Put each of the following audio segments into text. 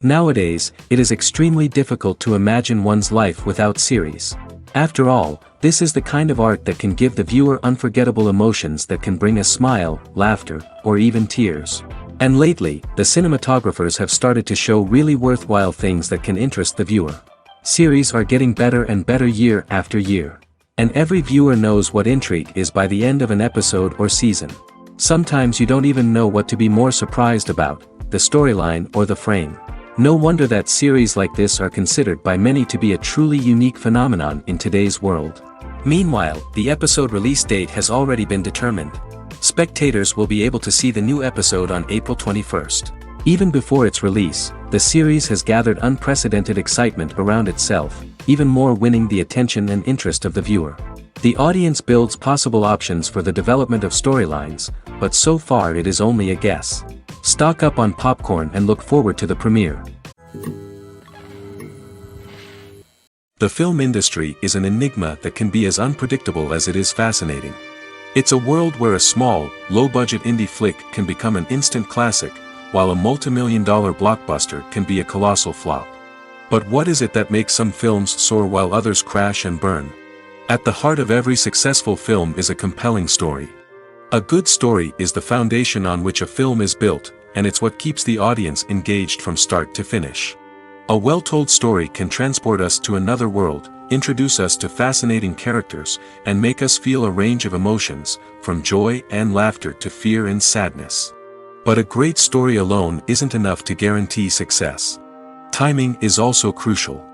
Nowadays, it is extremely difficult to imagine one's life without series. After all, this is the kind of art that can give the viewer unforgettable emotions that can bring a smile, laughter, or even tears. And lately, the cinematographers have started to show really worthwhile things that can interest the viewer. Series are getting better and better year after year. And every viewer knows what intrigue is by the end of an episode or season. Sometimes you don't even know what to be more surprised about, the storyline or the frame. No wonder that series like this are considered by many to be a truly unique phenomenon in today's world. Meanwhile, the episode release date has already been determined. Spectators will be able to see the new episode on April 21st. Even before its release, the series has gathered unprecedented excitement around itself, even more winning the attention and interest of the viewer. The audience builds possible options for the development of storylines, but so far it is only a guess. Stock up on popcorn and look forward to the premiere. The film industry is an enigma that can be as unpredictable as it is fascinating. It's a world where a small, low-budget indie flick can become an instant classic, while a multi-million-dollar blockbuster can be a colossal flop. But what is it that makes some films soar while others crash and burn? At the heart of every successful film is a compelling story. A good story is the foundation on which a film is built, and it's what keeps the audience engaged from start to finish. A well-told story can transport us to another world, introduce us to fascinating characters, and make us feel a range of emotions, from joy and laughter to fear and sadness. But a great story alone isn't enough to guarantee success. Timing is also crucial.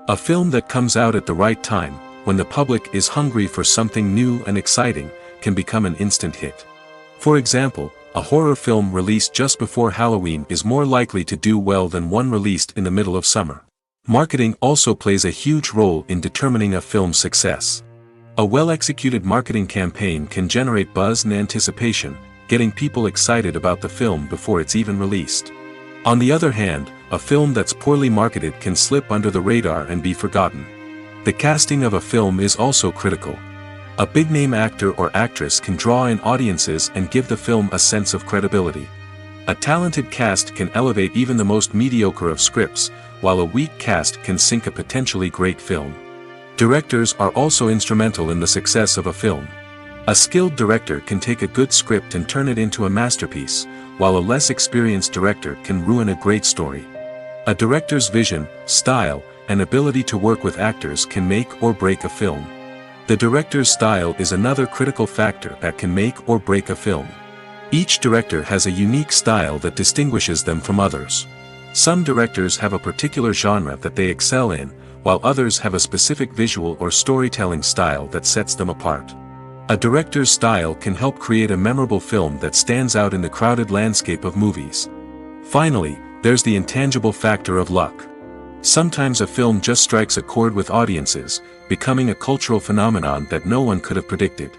A film that comes out at the right time, when the public is hungry for something new and exciting, can become an instant hit. For example, a horror film released just before Halloween is more likely to do well than one released in the middle of summer. Marketing also plays a huge role in determining a film's success. A well-executed marketing campaign can generate buzz and anticipation, getting people excited about the film before it's even released. On the other hand, a film that's poorly marketed can slip under the radar and be forgotten. The casting of a film is also critical. A big-name actor or actress can draw in audiences and give the film a sense of credibility. A talented cast can elevate even the most mediocre of scripts, while a weak cast can sink a potentially great film. Directors are also instrumental in the success of a film. A skilled director can take a good script and turn it into a masterpiece, while a less experienced director can ruin a great story. A director's vision, style, and ability to work with actors can make or break a film. The director's style is another critical factor that can make or break a film. Each director has a unique style that distinguishes them from others. Some directors have a particular genre that they excel in, while others have a specific visual or storytelling style that sets them apart. A director's style can help create a memorable film that stands out in the crowded landscape of movies. Finally, there's the intangible factor of luck. Sometimes a film just strikes a chord with audiences, becoming a cultural phenomenon that no one could have predicted.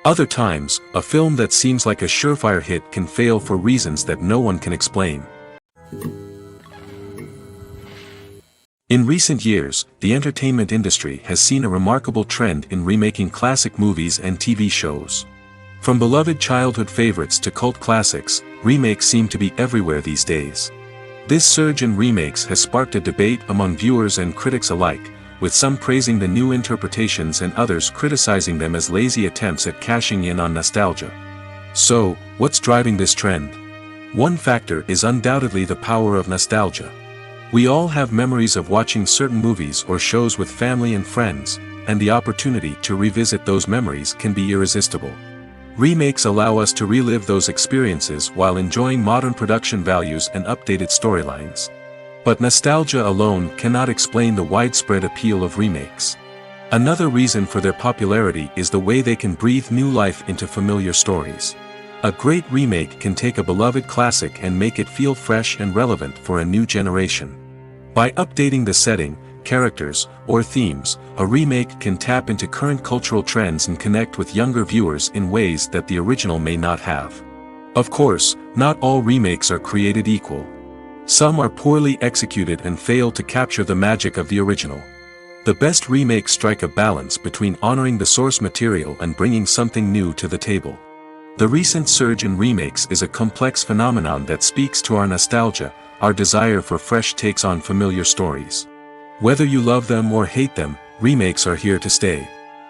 Other times, a film that seems like a surefire hit can fail for reasons that no one can explain. In recent years, the entertainment industry has seen a remarkable trend in remaking classic movies and TV shows. From beloved childhood favorites to cult classics, remakes seem to be everywhere these days. This surge in remakes has sparked a debate among viewers and critics alike, with some praising the new interpretations and others criticizing them as lazy attempts at cashing in on nostalgia. So, what's driving this trend? One factor is undoubtedly the power of nostalgia. We all have memories of watching certain movies or shows with family and friends, and the opportunity to revisit those memories can be irresistible. Remakes allow us to relive those experiences while enjoying modern production values and updated storylines. But nostalgia alone cannot explain the widespread appeal of remakes. Another reason for their popularity is the way they can breathe new life into familiar stories. A great remake can take a beloved classic and make it feel fresh and relevant for a new generation. By updating the setting, characters, or themes, a remake can tap into current cultural trends and connect with younger viewers in ways that the original may not have. Of course, not all remakes are created equal. Some are poorly executed and fail to capture the magic of the original. The best remakes strike a balance between honoring the source material and bringing something new to the table. The recent surge in remakes is a complex phenomenon that speaks to our nostalgia, our desire for fresh takes on familiar stories. Whether you love them or hate them, remakes are here to stay.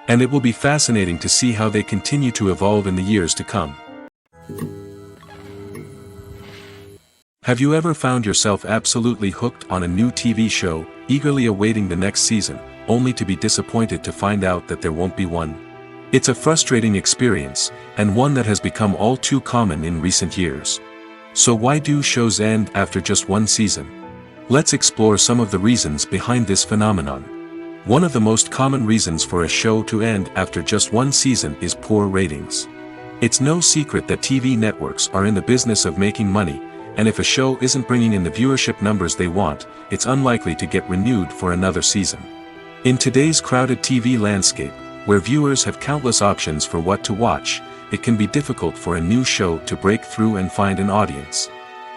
And it will be fascinating to see how they continue to evolve in the years to come. Have you ever found yourself absolutely hooked on a new TV show, eagerly awaiting the next season, only to be disappointed to find out that there won't be one? It's a frustrating experience, and one that has become all too common in recent years. So why do shows end after just one season? Let's explore some of the reasons behind this phenomenon. One of the most common reasons for a show to end after just one season is poor ratings. It's no secret that TV networks are in the business of making money, and if a show isn't bringing in the viewership numbers they want, it's unlikely to get renewed for another season. In today's crowded TV landscape, where viewers have countless options for what to watch, it can be difficult for a new show to break through and find an audience.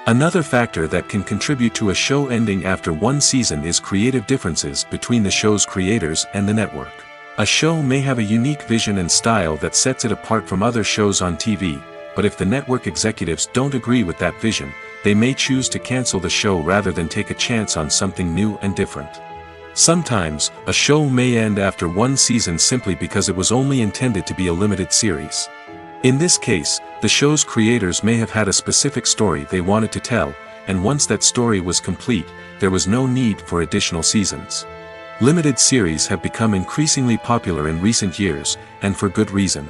Another factor that can contribute to a show ending after one season is creative differences between the show's creators and the network. A show may have a unique vision and style that sets it apart from other shows on TV, but if the network executives don't agree with that vision, they may choose to cancel the show rather than take a chance on something new and different. Sometimes, a show may end after one season simply because it was only intended to be a limited series. In this case, the show's creators may have had a specific story they wanted to tell, and once that story was complete, there was no need for additional seasons. Limited series have become increasingly popular in recent years, and for good reason.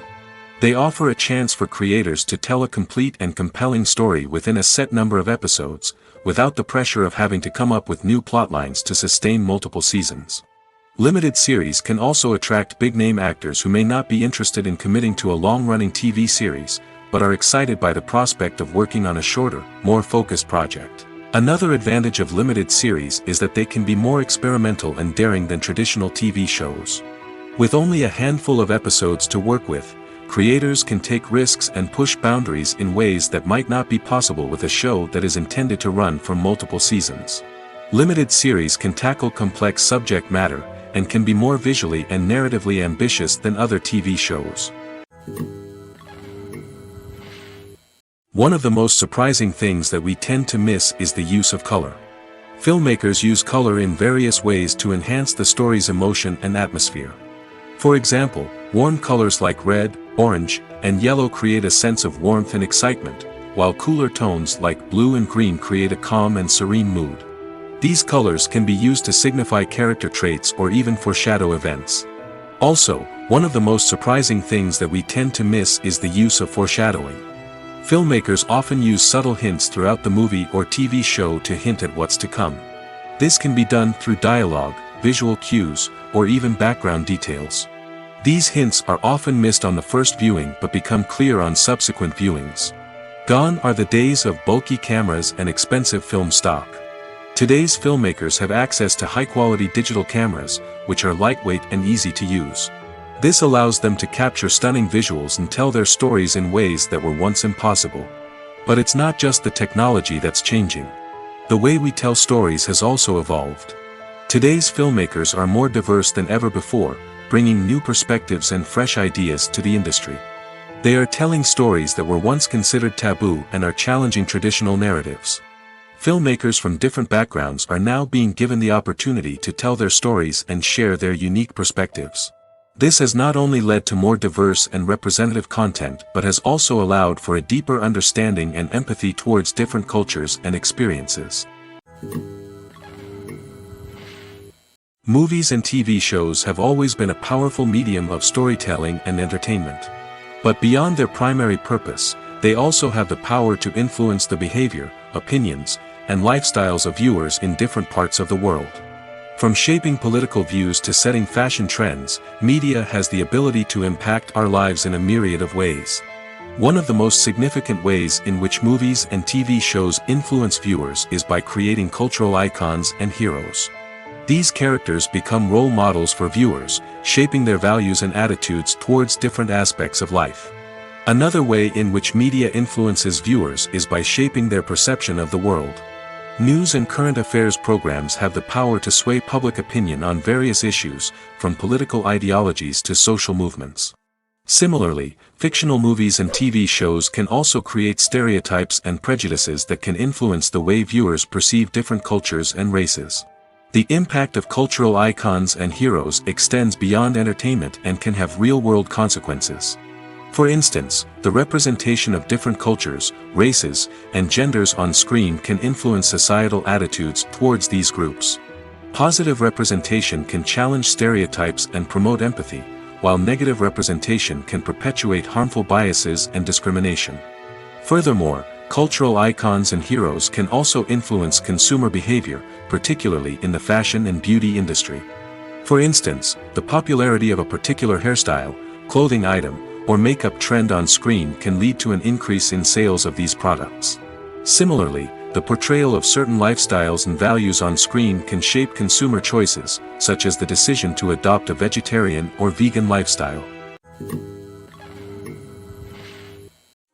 They offer a chance for creators to tell a complete and compelling story within a set number of episodes, without the pressure of having to come up with new plotlines to sustain multiple seasons. Limited series can also attract big-name actors who may not be interested in committing to a long-running TV series, but are excited by the prospect of working on a shorter, more focused project. Another advantage of limited series is that they can be more experimental and daring than traditional TV shows. With only a handful of episodes to work with, creators can take risks and push boundaries in ways that might not be possible with a show that is intended to run for multiple seasons. Limited series can tackle complex subject matter, and can be more visually and narratively ambitious than other TV shows. One of the most surprising things that we tend to miss is the use of color. Filmmakers use color in various ways to enhance the story's emotion and atmosphere. For example, warm colors like red, orange, and yellow create a sense of warmth and excitement, while cooler tones like blue and green create a calm and serene mood. These colors can be used to signify character traits or even foreshadow events. Also, one of the most surprising things that we tend to miss is the use of foreshadowing. Filmmakers often use subtle hints throughout the movie or TV show to hint at what's to come. This can be done through dialogue, visual cues, or even background details. These hints are often missed on the first viewing but become clear on subsequent viewings. Gone are the days of bulky cameras and expensive film stock. Today's filmmakers have access to high-quality digital cameras, which are lightweight and easy to use. This allows them to capture stunning visuals and tell their stories in ways that were once impossible. But it's not just the technology that's changing. The way we tell stories has also evolved. Today's filmmakers are more diverse than ever before, bringing new perspectives and fresh ideas to the industry. They are telling stories that were once considered taboo and are challenging traditional narratives. Filmmakers from different backgrounds are now being given the opportunity to tell their stories and share their unique perspectives. This has not only led to more diverse and representative content but has also allowed for a deeper understanding and empathy towards different cultures and experiences. Movies and TV shows have always been a powerful medium of storytelling and entertainment. But beyond their primary purpose, they also have the power to influence the behavior, opinions, and lifestyles of viewers in different parts of the world. From shaping political views to setting fashion trends, media has the ability to impact our lives in a myriad of ways. One of the most significant ways in which movies and TV shows influence viewers is by creating cultural icons and heroes. These characters become role models for viewers, shaping their values and attitudes towards different aspects of life. Another way in which media influences viewers is by shaping their perception of the world. News and current affairs programs have the power to sway public opinion on various issues, from political ideologies to social movements. Similarly, fictional movies and TV shows can also create stereotypes and prejudices that can influence the way viewers perceive different cultures and races. The impact of cultural icons and heroes extends beyond entertainment and can have real-world consequences. For instance, the representation of different cultures, races, and genders on screen can influence societal attitudes towards these groups. Positive representation can challenge stereotypes and promote empathy, while negative representation can perpetuate harmful biases and discrimination. Furthermore, cultural icons and heroes can also influence consumer behavior, particularly in the fashion and beauty industry. For instance, the popularity of a particular hairstyle, clothing item, or makeup trend on screen can lead to an increase in sales of these products. Similarly, the portrayal of certain lifestyles and values on screen can shape consumer choices, such as the decision to adopt a vegetarian or vegan lifestyle.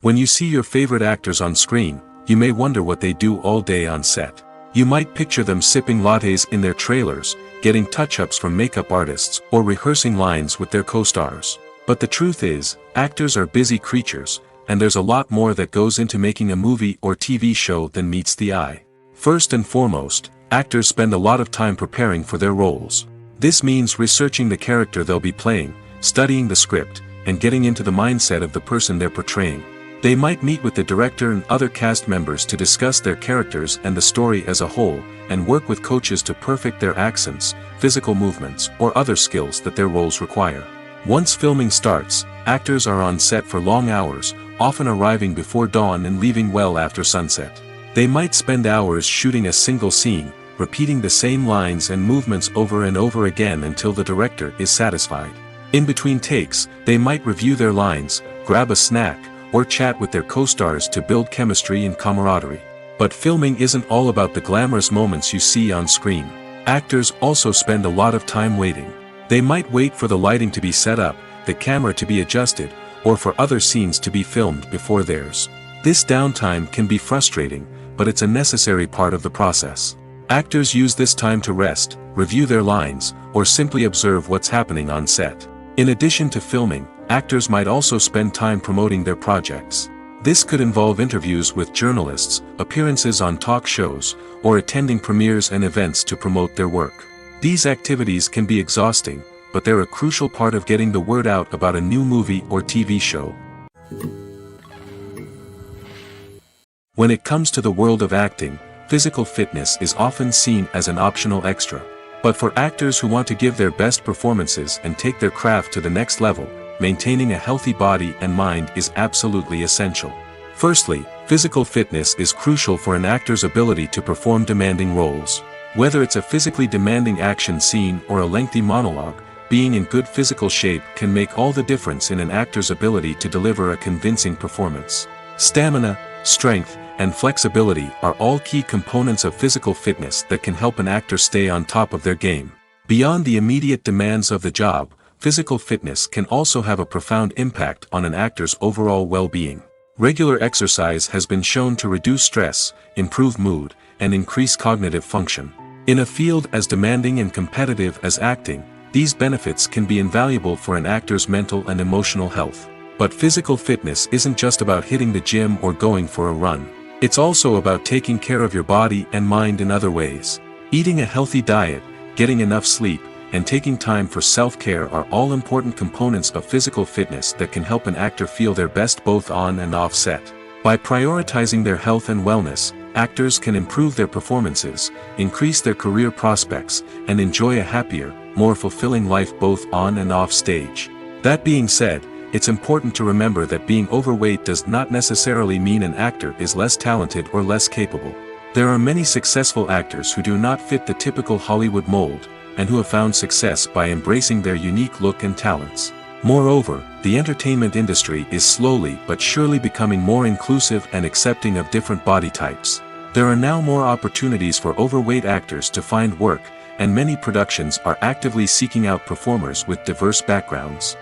When you see your favorite actors on screen, you may wonder what they do all day on set. You might picture them sipping lattes in their trailers, getting touch-ups from makeup artists, or rehearsing lines with their co-stars. But the truth is, actors are busy creatures, and there's a lot more that goes into making a movie or TV show than meets the eye. First and foremost, actors spend a lot of time preparing for their roles. This means researching the character they'll be playing, studying the script, and getting into the mindset of the person they're portraying. They might meet with the director and other cast members to discuss their characters and the story as a whole, and work with coaches to perfect their accents, physical movements, or other skills that their roles require. Once filming starts, actors are on set for long hours, often arriving before dawn and leaving well after sunset. They might spend hours shooting a single scene, repeating the same lines and movements over and over again until the director is satisfied. In between takes, they might review their lines, grab a snack, or chat with their co-stars to build chemistry and camaraderie. But filming isn't all about the glamorous moments you see on screen. Actors also spend a lot of time waiting. They might wait for the lighting to be set up, the camera to be adjusted, or for other scenes to be filmed before theirs. This downtime can be frustrating, but it's a necessary part of the process. Actors use this time to rest, review their lines, or simply observe what's happening on set. In addition to filming, actors might also spend time promoting their projects. This could involve interviews with journalists, appearances on talk shows, or attending premieres and events to promote their work. These activities can be exhausting, but they're a crucial part of getting the word out about a new movie or TV show. When it comes to the world of acting, physical fitness is often seen as an optional extra. But for actors who want to give their best performances and take their craft to the next level, maintaining a healthy body and mind is absolutely essential. Firstly, physical fitness is crucial for an actor's ability to perform demanding roles. Whether it's a physically demanding action scene or a lengthy monologue, being in good physical shape can make all the difference in an actor's ability to deliver a convincing performance. Stamina, strength, and flexibility are all key components of physical fitness that can help an actor stay on top of their game. Beyond the immediate demands of the job, physical fitness can also have a profound impact on an actor's overall well-being. Regular exercise has been shown to reduce stress, improve mood, and increase cognitive function. In a field as demanding and competitive as acting, these benefits can be invaluable for an actor's mental and emotional health. But physical fitness isn't just about hitting the gym or going for a run. It's also about taking care of your body and mind in other ways. Eating a healthy diet, getting enough sleep, and taking time for self-care are all important components of physical fitness that can help an actor feel their best both on and off set. By prioritizing their health and wellness, actors can improve their performances, increase their career prospects, and enjoy a happier, more fulfilling life both on and off stage. That being said, it's important to remember that being overweight does not necessarily mean an actor is less talented or less capable. There are many successful actors who do not fit the typical Hollywood mold, and who have found success by embracing their unique look and talents. Moreover, the entertainment industry is slowly but surely becoming more inclusive and accepting of different body types. There are now more opportunities for overweight actors to find work, and many productions are actively seeking out performers with diverse backgrounds.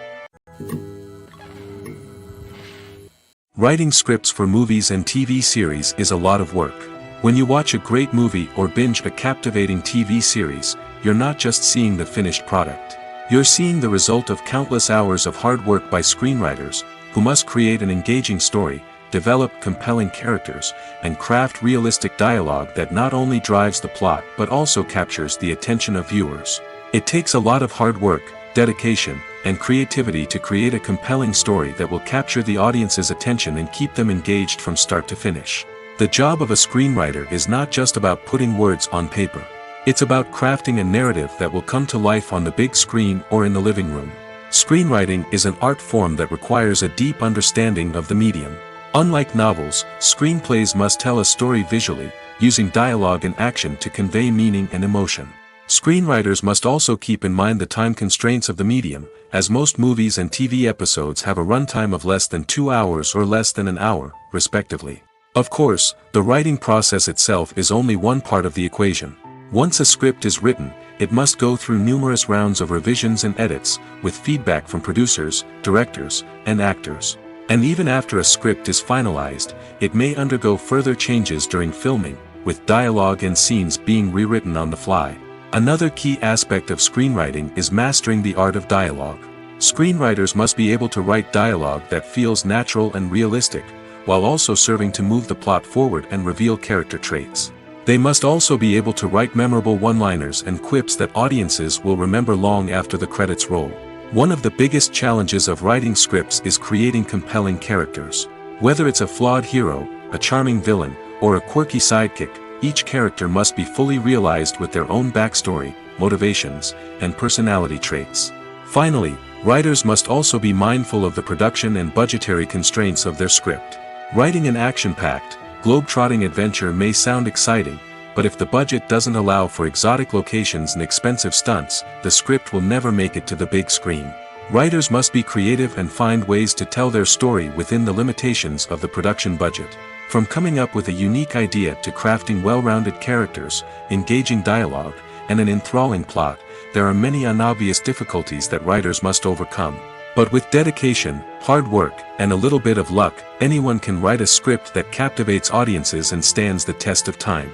Writing scripts for movies and TV series is a lot of work. When you watch a great movie or binge a captivating TV series, you're not just seeing the finished product. You're seeing the result of countless hours of hard work by screenwriters, who must create an engaging story, develop compelling characters, and craft realistic dialogue that not only drives the plot but also captures the attention of viewers. It takes a lot of hard work, dedication, and creativity to create a compelling story that will capture the audience's attention and keep them engaged from start to finish. The job of a screenwriter is not just about putting words on paper. It's about crafting a narrative that will come to life on the big screen or in the living room. Screenwriting is an art form that requires a deep understanding of the medium. Unlike novels, screenplays must tell a story visually, using dialogue and action to convey meaning and emotion. Screenwriters must also keep in mind the time constraints of the medium, as most movies and TV episodes have a runtime of less than 2 hours or less than an hour, respectively. Of course, the writing process itself is only one part of the equation. Once a script is written, it must go through numerous rounds of revisions and edits, with feedback from producers, directors, and actors. And even after a script is finalized, it may undergo further changes during filming, with dialogue and scenes being rewritten on the fly. Another key aspect of screenwriting is mastering the art of dialogue. Screenwriters must be able to write dialogue that feels natural and realistic, while also serving to move the plot forward and reveal character traits. They must also be able to write memorable one-liners and quips that audiences will remember long after the credits roll. One of the biggest challenges of writing scripts is creating compelling characters. Whether it's a flawed hero, a charming villain, or a quirky sidekick, each character must be fully realized with their own backstory, motivations, and personality traits. Finally, writers must also be mindful of the production and budgetary constraints of their script. Writing an action-packed, globe-trotting adventure may sound exciting, but if the budget doesn't allow for exotic locations and expensive stunts, the script will never make it to the big screen. Writers must be creative and find ways to tell their story within the limitations of the production budget. From coming up with a unique idea to crafting well-rounded characters, engaging dialogue, and an enthralling plot, there are many unobvious difficulties that writers must overcome. But with dedication, hard work, and a little bit of luck, anyone can write a script that captivates audiences and stands the test of time.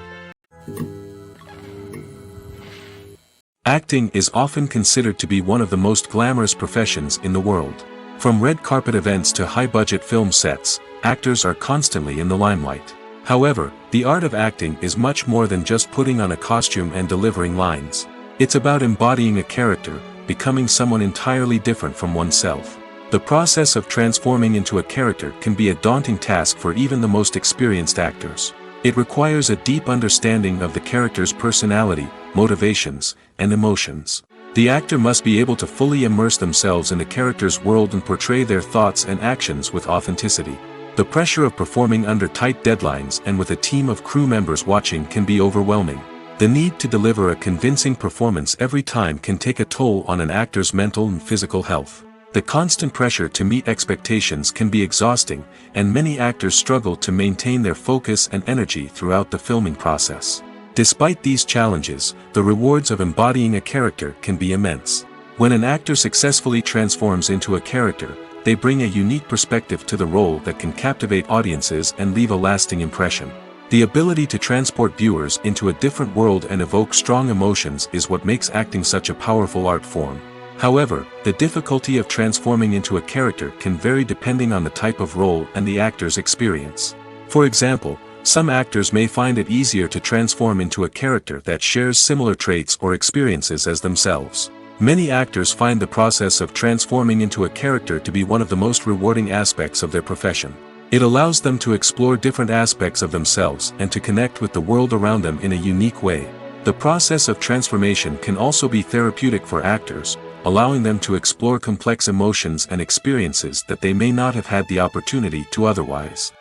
Acting is often considered to be one of the most glamorous professions in the world. From red carpet events to high-budget film sets, actors are constantly in the limelight. However, the art of acting is much more than just putting on a costume and delivering lines. It's about embodying a character, becoming someone entirely different from oneself. The process of transforming into a character can be a daunting task for even the most experienced actors. It requires a deep understanding of the character's personality, motivations, and emotions. The actor must be able to fully immerse themselves in the character's world and portray their thoughts and actions with authenticity. The pressure of performing under tight deadlines and with a team of crew members watching can be overwhelming. The need to deliver a convincing performance every time can take a toll on an actor's mental and physical health. The constant pressure to meet expectations can be exhausting, and many actors struggle to maintain their focus and energy throughout the filming process. Despite these challenges, the rewards of embodying a character can be immense. When an actor successfully transforms into a character, they bring a unique perspective to the role that can captivate audiences and leave a lasting impression. The ability to transport viewers into a different world and evoke strong emotions is what makes acting such a powerful art form. However, the difficulty of transforming into a character can vary depending on the type of role and the actor's experience. For example, some actors may find it easier to transform into a character that shares similar traits or experiences as themselves. Many actors find the process of transforming into a character to be one of the most rewarding aspects of their profession. It allows them to explore different aspects of themselves and to connect with the world around them in a unique way. The process of transformation can also be therapeutic for actors, allowing them to explore complex emotions and experiences that they may not have had the opportunity to otherwise.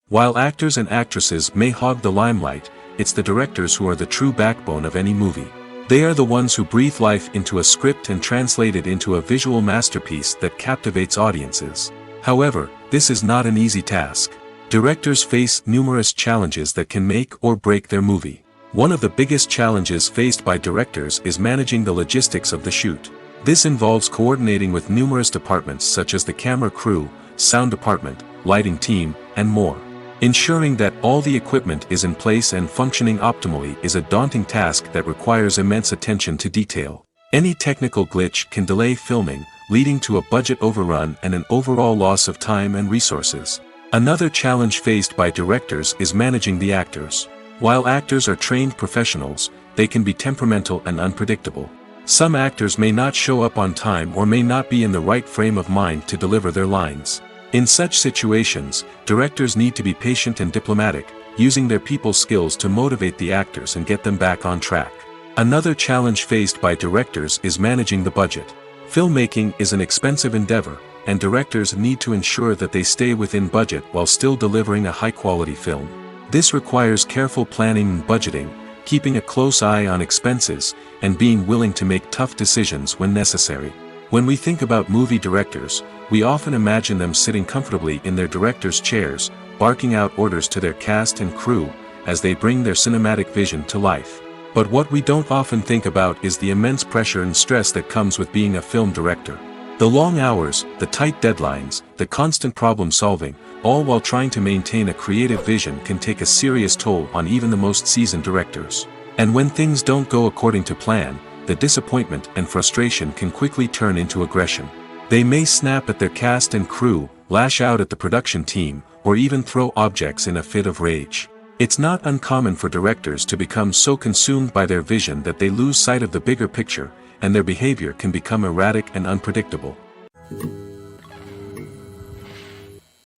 While actors and actresses may hog the limelight, it's the directors who are the true backbone of any movie. They are the ones who breathe life into a script and translate it into a visual masterpiece that captivates audiences. However, this is not an easy task. Directors face numerous challenges that can make or break their movie. One of the biggest challenges faced by directors is managing the logistics of the shoot. This involves coordinating with numerous departments such as the camera crew, sound department, lighting team, and more. Ensuring that all the equipment is in place and functioning optimally is a daunting task that requires immense attention to detail. Any technical glitch can delay filming, leading to a budget overrun and an overall loss of time and resources. Another challenge faced by directors is managing the actors. While actors are trained professionals, they can be temperamental and unpredictable. Some actors may not show up on time or may not be in the right frame of mind to deliver their lines. In such situations, directors need to be patient and diplomatic, using their people skills to motivate the actors and get them back on track. Another challenge faced by directors is managing the budget. Filmmaking is an expensive endeavor, and directors need to ensure that they stay within budget while still delivering a high-quality film. This requires careful planning and budgeting, keeping a close eye on expenses, and being willing to make tough decisions when necessary. When we think about movie directors, we often imagine them sitting comfortably in their director's chairs, barking out orders to their cast and crew, as they bring their cinematic vision to life. But what we don't often think about is the immense pressure and stress that comes with being a film director. The long hours, the tight deadlines, the constant problem solving, all while trying to maintain a creative vision can take a serious toll on even the most seasoned directors. And when things don't go according to plan, the disappointment and frustration can quickly turn into aggression. They may snap at their cast and crew, lash out at the production team, or even throw objects in a fit of rage. It's not uncommon for directors to become so consumed by their vision that they lose sight of the bigger picture, and their behavior can become erratic and unpredictable.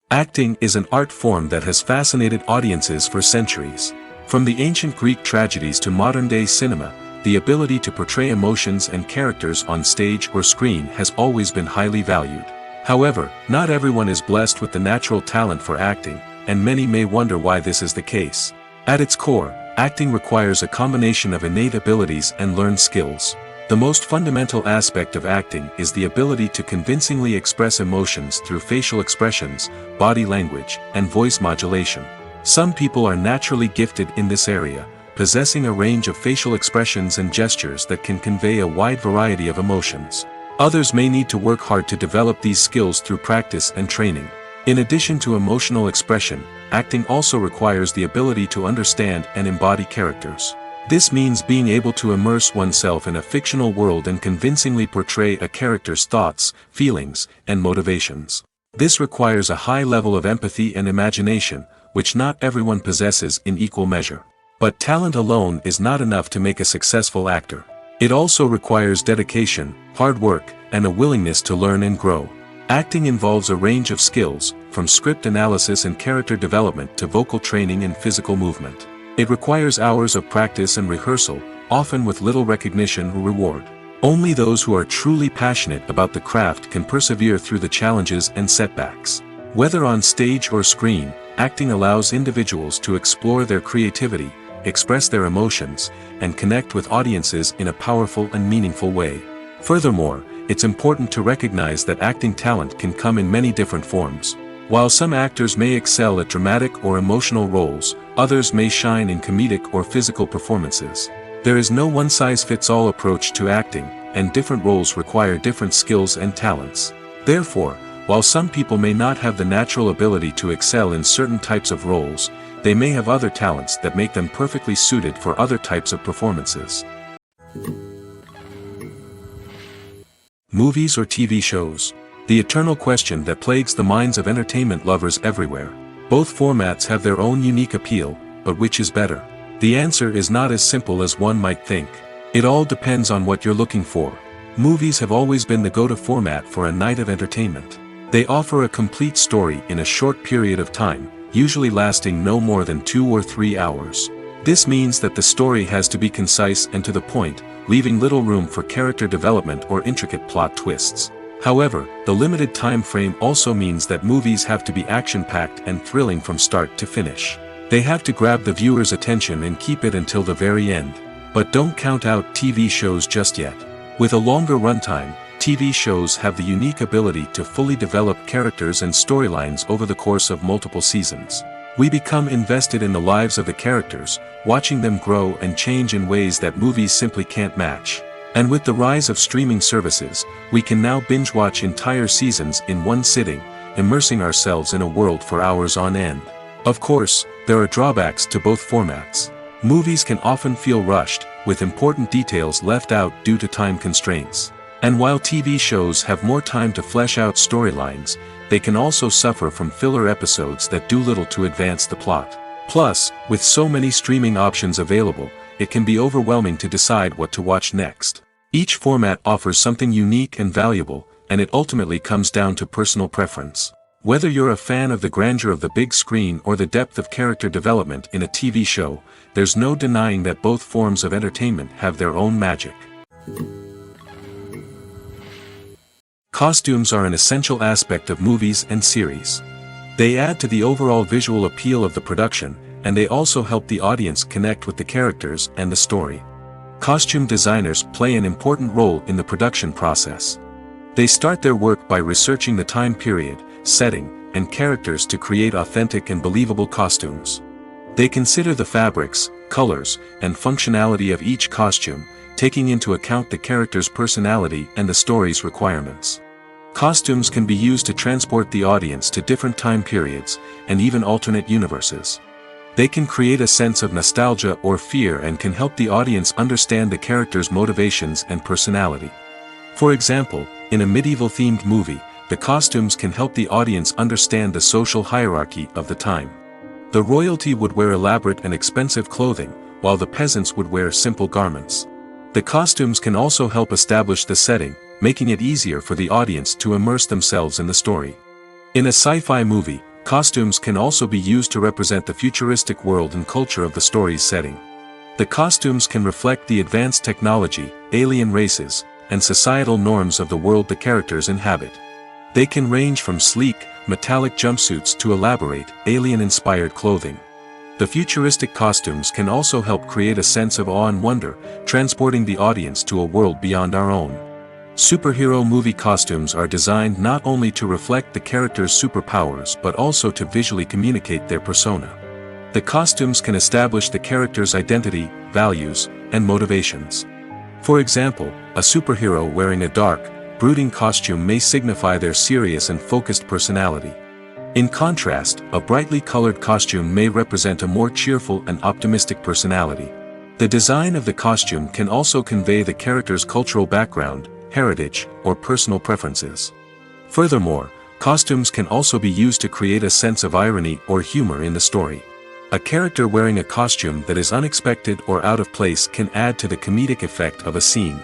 Acting is an art form that has fascinated audiences for centuries. From the ancient Greek tragedies to modern-day cinema, the ability to portray emotions and characters on stage or screen has always been highly valued. However, not everyone is blessed with the natural talent for acting, and many may wonder why this is the case. At its core, acting requires a combination of innate abilities and learned skills. The most fundamental aspect of acting is the ability to convincingly express emotions through facial expressions, body language, and voice modulation. Some people are naturally gifted in this area, possessing a range of facial expressions and gestures that can convey a wide variety of emotions. Others may need to work hard to develop these skills through practice and training. In addition to emotional expression, acting also requires the ability to understand and embody characters. This means being able to immerse oneself in a fictional world and convincingly portray a character's thoughts, feelings, and motivations. This requires a high level of empathy and imagination, which not everyone possesses in equal measure. But talent alone is not enough to make a successful actor. It also requires dedication, hard work, and a willingness to learn and grow. Acting involves a range of skills, from script analysis and character development to vocal training and physical movement. It requires hours of practice and rehearsal, often with little recognition or reward. Only those who are truly passionate about the craft can persevere through the challenges and setbacks. Whether on stage or screen, acting allows individuals to explore their creativity, express their emotions, and connect with audiences in a powerful and meaningful way. Furthermore, it's important to recognize that acting talent can come in many different forms. While some actors may excel at dramatic or emotional roles, others may shine in comedic or physical performances. There is no one-size-fits-all approach to acting, and different roles require different skills and talents. Therefore, while some people may not have the natural ability to excel in certain types of roles, they may have other talents that make them perfectly suited for other types of performances. Movies or TV shows? The eternal question that plagues the minds of entertainment lovers everywhere. Both formats have their own unique appeal, but which is better? The answer is not as simple as one might think. It all depends on what you're looking for. Movies have always been the go-to format for a night of entertainment. They offer a complete story in a short period of time, usually lasting no more than 2 or 3 hours. This means that the story has to be concise and to the point, leaving little room for character development or intricate plot twists. However, the limited time frame also means that movies have to be action-packed and thrilling from start to finish. They have to grab the viewer's attention and keep it until the very end. But don't count out TV shows just yet. With a longer runtime, TV shows have the unique ability to fully develop characters and storylines over the course of multiple seasons. We become invested in the lives of the characters, watching them grow and change in ways that movies simply can't match. And with the rise of streaming services, we can now binge-watch entire seasons in one sitting, immersing ourselves in a world for hours on end. Of course, there are drawbacks to both formats. Movies can often feel rushed, with important details left out due to time constraints. And while TV shows have more time to flesh out storylines, they can also suffer from filler episodes that do little to advance the plot. Plus, with so many streaming options available, it can be overwhelming to decide what to watch next. Each format offers something unique and valuable, and it ultimately comes down to personal preference. Whether you're a fan of the grandeur of the big screen or the depth of character development in a TV show, there's no denying that both forms of entertainment have their own magic. Costumes are an essential aspect of movies and series. They add to the overall visual appeal of the production, and they also help the audience connect with the characters and the story. Costume designers play an important role in the production process. They start their work by researching the time period, setting, and characters to create authentic and believable costumes. They consider the fabrics, colors, and functionality of each costume, taking into account the character's personality and the story's requirements. Costumes can be used to transport the audience to different time periods, and even alternate universes. They can create a sense of nostalgia or fear and can help the audience understand the character's motivations and personality. For example, in a medieval-themed movie, the costumes can help the audience understand the social hierarchy of the time. The royalty would wear elaborate and expensive clothing, while the peasants would wear simple garments. The costumes can also help establish the setting, making it easier for the audience to immerse themselves in the story. In a sci-fi movie, costumes can also be used to represent the futuristic world and culture of the story's setting. The costumes can reflect the advanced technology, alien races, and societal norms of the world the characters inhabit. They can range from sleek, metallic jumpsuits to elaborate, alien-inspired clothing. The futuristic costumes can also help create a sense of awe and wonder, transporting the audience to a world beyond our own. Superhero movie costumes are designed not only to reflect the character's superpowers but also to visually communicate their persona. The costumes can establish the character's identity, values, and motivations. For example, a superhero wearing a dark, brooding costume may signify their serious and focused personality. In contrast, a brightly colored costume may represent a more cheerful and optimistic personality. The design of the costume can also convey the character's cultural background, heritage, or personal preferences. Furthermore, costumes can also be used to create a sense of irony or humor in the story. A character wearing a costume that is unexpected or out of place can add to the comedic effect of a scene.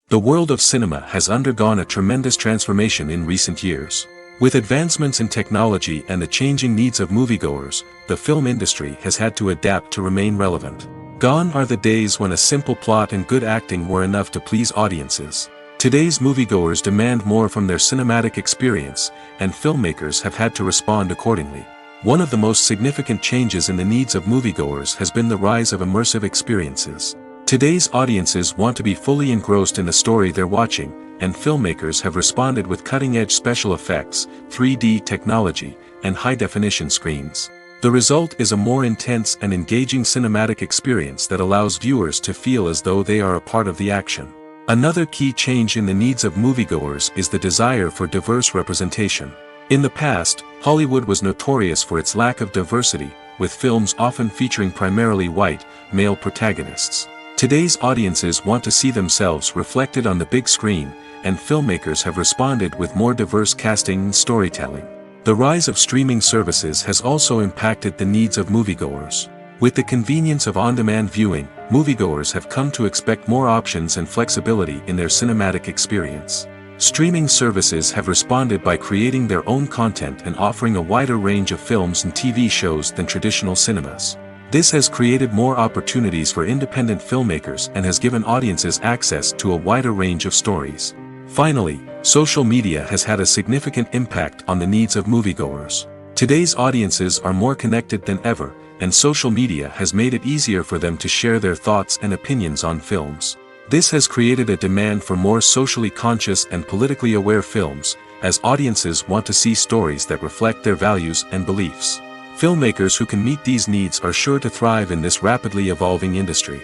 The world of cinema has undergone a tremendous transformation in recent years. With advancements in technology and the changing needs of moviegoers, the film industry has had to adapt to remain relevant. Gone are the days when a simple plot and good acting were enough to please audiences. Today's moviegoers demand more from their cinematic experience, and filmmakers have had to respond accordingly. One of the most significant changes in the needs of moviegoers has been the rise of immersive experiences. Today's audiences want to be fully engrossed in the story they're watching, and filmmakers have responded with cutting-edge special effects, 3D technology, and high-definition screens. The result is a more intense and engaging cinematic experience that allows viewers to feel as though they are a part of the action. Another key change in the needs of moviegoers is the desire for diverse representation. In the past, Hollywood was notorious for its lack of diversity, with films often featuring primarily white, male protagonists. Today's audiences want to see themselves reflected on the big screen, and filmmakers have responded with more diverse casting and storytelling. The rise of streaming services has also impacted the needs of moviegoers. With the convenience of on-demand viewing, moviegoers have come to expect more options and flexibility in their cinematic experience. Streaming services have responded by creating their own content and offering a wider range of films and TV shows than traditional cinemas. This has created more opportunities for independent filmmakers and has given audiences access to a wider range of stories. Finally, social media has had a significant impact on the needs of moviegoers. Today's audiences are more connected than ever, and social media has made it easier for them to share their thoughts and opinions on films. This has created a demand for more socially conscious and politically aware films, as audiences want to see stories that reflect their values and beliefs. Filmmakers who can meet these needs are sure to thrive in this rapidly evolving industry.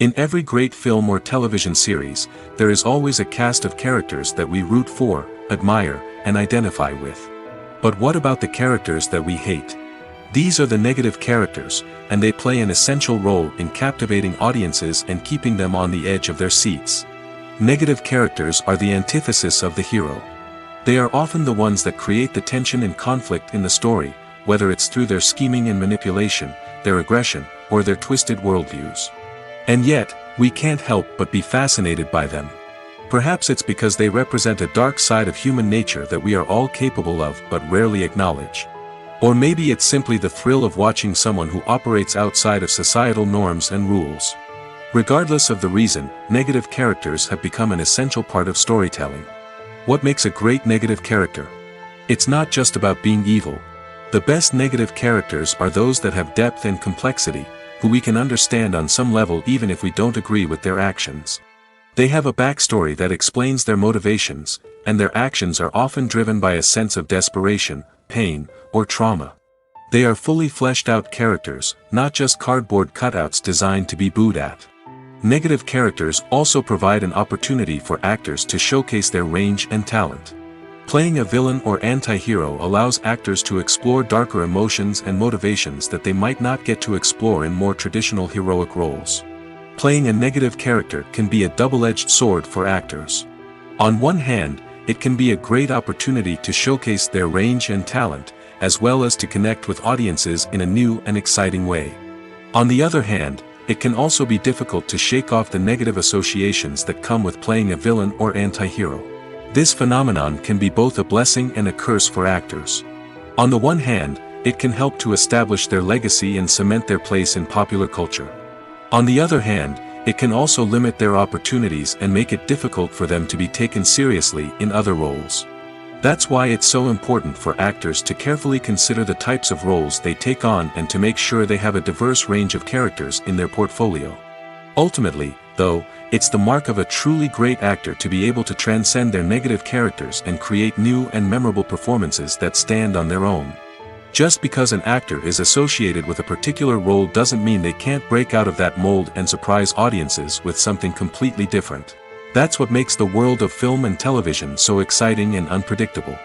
In every great film or television series, there is always a cast of characters that we root for, admire, and identify with. But what about the characters that we hate? These are the negative characters, and they play an essential role in captivating audiences and keeping them on the edge of their seats. Negative characters are the antithesis of the hero. They are often the ones that create the tension and conflict in the story, whether it's through their scheming and manipulation, their aggression, or their twisted worldviews. And yet, we can't help but be fascinated by them. Perhaps it's because they represent a dark side of human nature that we are all capable of but rarely acknowledge. Or maybe it's simply the thrill of watching someone who operates outside of societal norms and rules. Regardless of the reason, negative characters have become an essential part of storytelling. What makes a great negative character? It's not just about being evil. The best negative characters are those that have depth and complexity, who we can understand on some level even if we don't agree with their actions. They have a backstory that explains their motivations, and their actions are often driven by a sense of desperation, pain, or trauma. They are fully fleshed out characters, not just cardboard cutouts designed to be booed at. Negative characters also provide an opportunity for actors to showcase their range and talent. Playing a villain or anti-hero allows actors to explore darker emotions and motivations that they might not get to explore in more traditional heroic roles. Playing a negative character can be a double-edged sword for actors. On one hand, it can be a great opportunity to showcase their range and talent, as well as to connect with audiences in a new and exciting way. On the other hand, it can also be difficult to shake off the negative associations that come with playing a villain or anti-hero. This phenomenon can be both a blessing and a curse for actors. On the one hand, it can help to establish their legacy and cement their place in popular culture. On the other hand, it can also limit their opportunities and make it difficult for them to be taken seriously in other roles. That's why it's so important for actors to carefully consider the types of roles they take on and to make sure they have a diverse range of characters in their portfolio. Ultimately, though, it's the mark of a truly great actor to be able to transcend their negative characters and create new and memorable performances that stand on their own. Just because an actor is associated with a particular role doesn't mean they can't break out of that mold and surprise audiences with something completely different. That's what makes the world of film and television so exciting and unpredictable.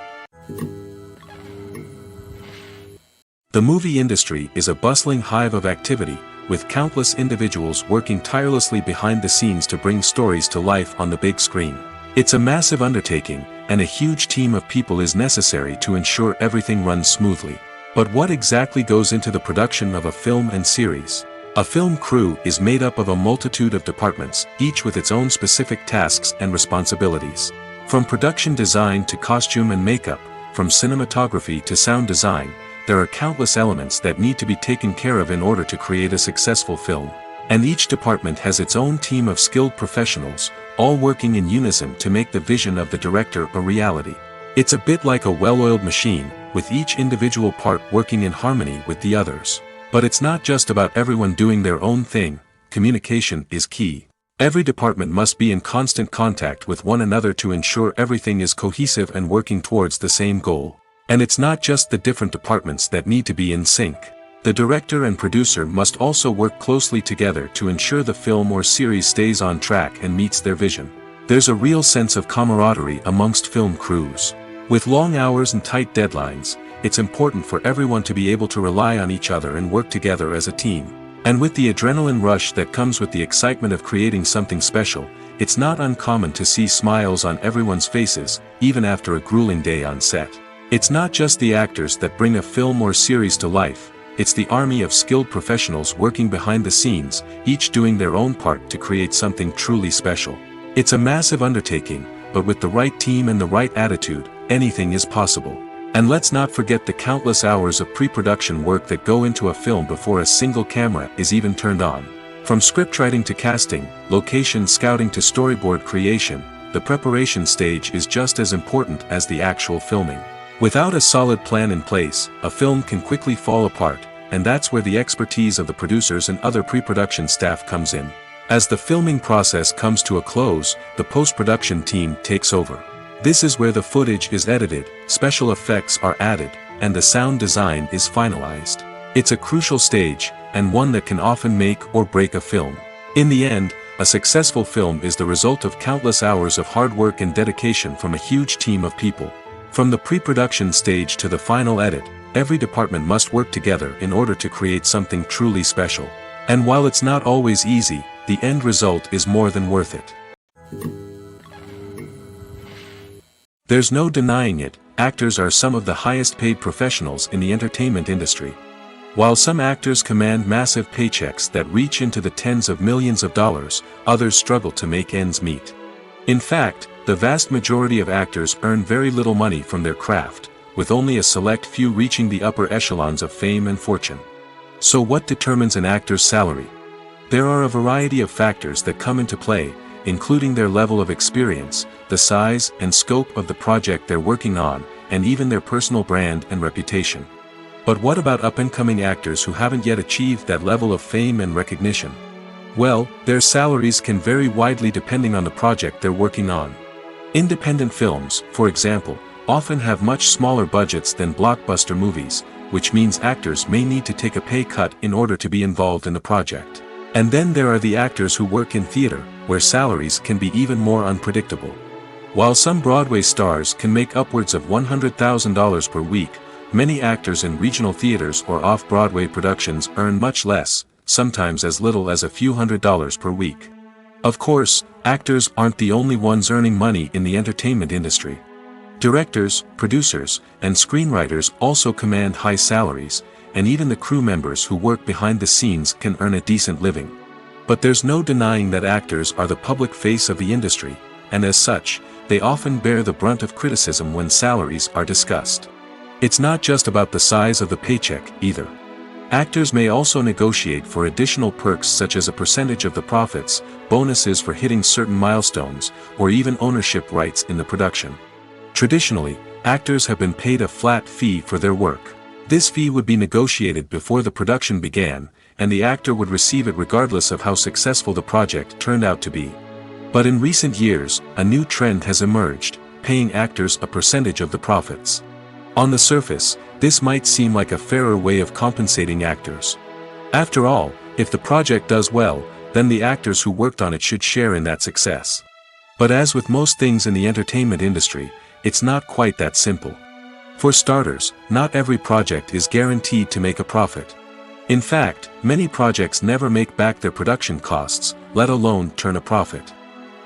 The movie industry is a bustling hive of activity, with countless individuals working tirelessly behind the scenes to bring stories to life on the big screen. It's a massive undertaking, and a huge team of people is necessary to ensure everything runs smoothly. But what exactly goes into the production of a film and series? A film crew is made up of a multitude of departments, each with its own specific tasks and responsibilities. From production design to costume and makeup, from cinematography to sound design, there are countless elements that need to be taken care of in order to create a successful film. And each department has its own team of skilled professionals, all working in unison to make the vision of the director a reality. It's a bit like a well-oiled machine, with each individual part working in harmony with the others. But it's not just about everyone doing their own thing. Communication is key. Every department must be in constant contact with one another to ensure everything is cohesive and working towards the same goal. And it's not just the different departments that need to be in sync. The director and producer must also work closely together to ensure the film or series stays on track and meets their vision. There's a real sense of camaraderie amongst film crews. With long hours and tight deadlines, it's important for everyone to be able to rely on each other and work together as a team. And with the adrenaline rush that comes with the excitement of creating something special, it's not uncommon to see smiles on everyone's faces, even after a grueling day on set. It's not just the actors that bring a film or series to life, it's the army of skilled professionals working behind the scenes, each doing their own part to create something truly special. It's a massive undertaking, but with the right team and the right attitude, anything is possible. And let's not forget the countless hours of pre-production work that go into a film before a single camera is even turned on. From scriptwriting to casting, location scouting to storyboard creation, the preparation stage is just as important as the actual filming. Without a solid plan in place, a film can quickly fall apart, and that's where the expertise of the producers and other pre-production staff comes in. As the filming process comes to a close, the post-production team takes over. This is where the footage is edited, special effects are added, and the sound design is finalized. It's a crucial stage, and one that can often make or break a film. In the end, a successful film is the result of countless hours of hard work and dedication from a huge team of people. From the pre-production stage to the final edit, every department must work together in order to create something truly special. And while it's not always easy, the end result is more than worth it. There's no denying it, actors are some of the highest paid professionals in the entertainment industry. While some actors command massive paychecks that reach into the tens of millions of dollars, others struggle to make ends meet. In fact, the vast majority of actors earn very little money from their craft, with only a select few reaching the upper echelons of fame and fortune. So what determines an actor's salary? There are a variety of factors that come into play, including their level of experience, the size and scope of the project they're working on, and even their personal brand and reputation. But what about up-and-coming actors who haven't yet achieved that level of fame and recognition? Well, their salaries can vary widely depending on the project they're working on. Independent films, for example, often have much smaller budgets than blockbuster movies, which means actors may need to take a pay cut in order to be involved in the project. And then there are the actors who work in theater, where salaries can be even more unpredictable. While some Broadway stars can make upwards of $100,000 per week, many actors in regional theaters or off-Broadway productions earn much less, sometimes as little as a few $100s per week. Of course, actors aren't the only ones earning money in the entertainment industry. Directors, producers, and screenwriters also command high salaries, and even the crew members who work behind the scenes can earn a decent living. But there's no denying that actors are the public face of the industry, and as such, they often bear the brunt of criticism when salaries are discussed. It's not just about the size of the paycheck, either. Actors may also negotiate for additional perks such as a percentage of the profits, bonuses for hitting certain milestones, or even ownership rights in the production. Traditionally, actors have been paid a flat fee for their work. This fee would be negotiated before the production began, and the actor would receive it regardless of how successful the project turned out to be. But in recent years, a new trend has emerged, paying actors a percentage of the profits. On the surface, this might seem like a fairer way of compensating actors. After all, if the project does well, then the actors who worked on it should share in that success. But as with most things in the entertainment industry, it's not quite that simple. For starters, not every project is guaranteed to make a profit. In fact, many projects never make back their production costs, let alone turn a profit.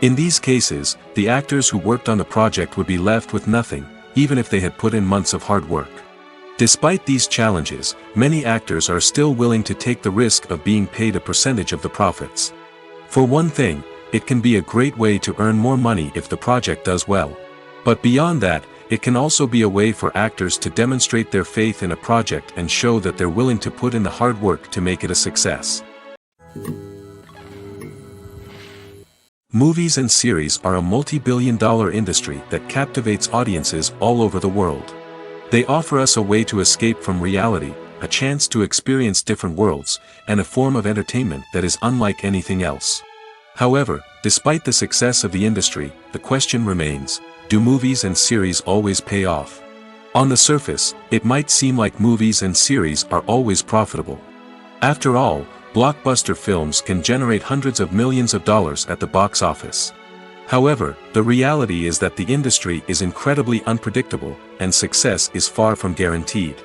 In these cases, the actors who worked on the project would be left with nothing, even if they had put in months of hard work. Despite these challenges, many actors are still willing to take the risk of being paid a percentage of the profits. For one thing, it can be a great way to earn more money if the project does well. But beyond that, it can also be a way for actors to demonstrate their faith in a project and show that they're willing to put in the hard work to make it a success. Movies and series are a multi-billion-dollar industry that captivates audiences all over the world. They offer us a way to escape from reality, a chance to experience different worlds, and a form of entertainment that is unlike anything else. However, despite the success of the industry, the question remains, do movies and series always pay off? On the surface, it might seem like movies and series are always profitable. After all, blockbuster films can generate hundreds of millions of dollars at the box office. However, the reality is that the industry is incredibly unpredictable, and success is far from guaranteed.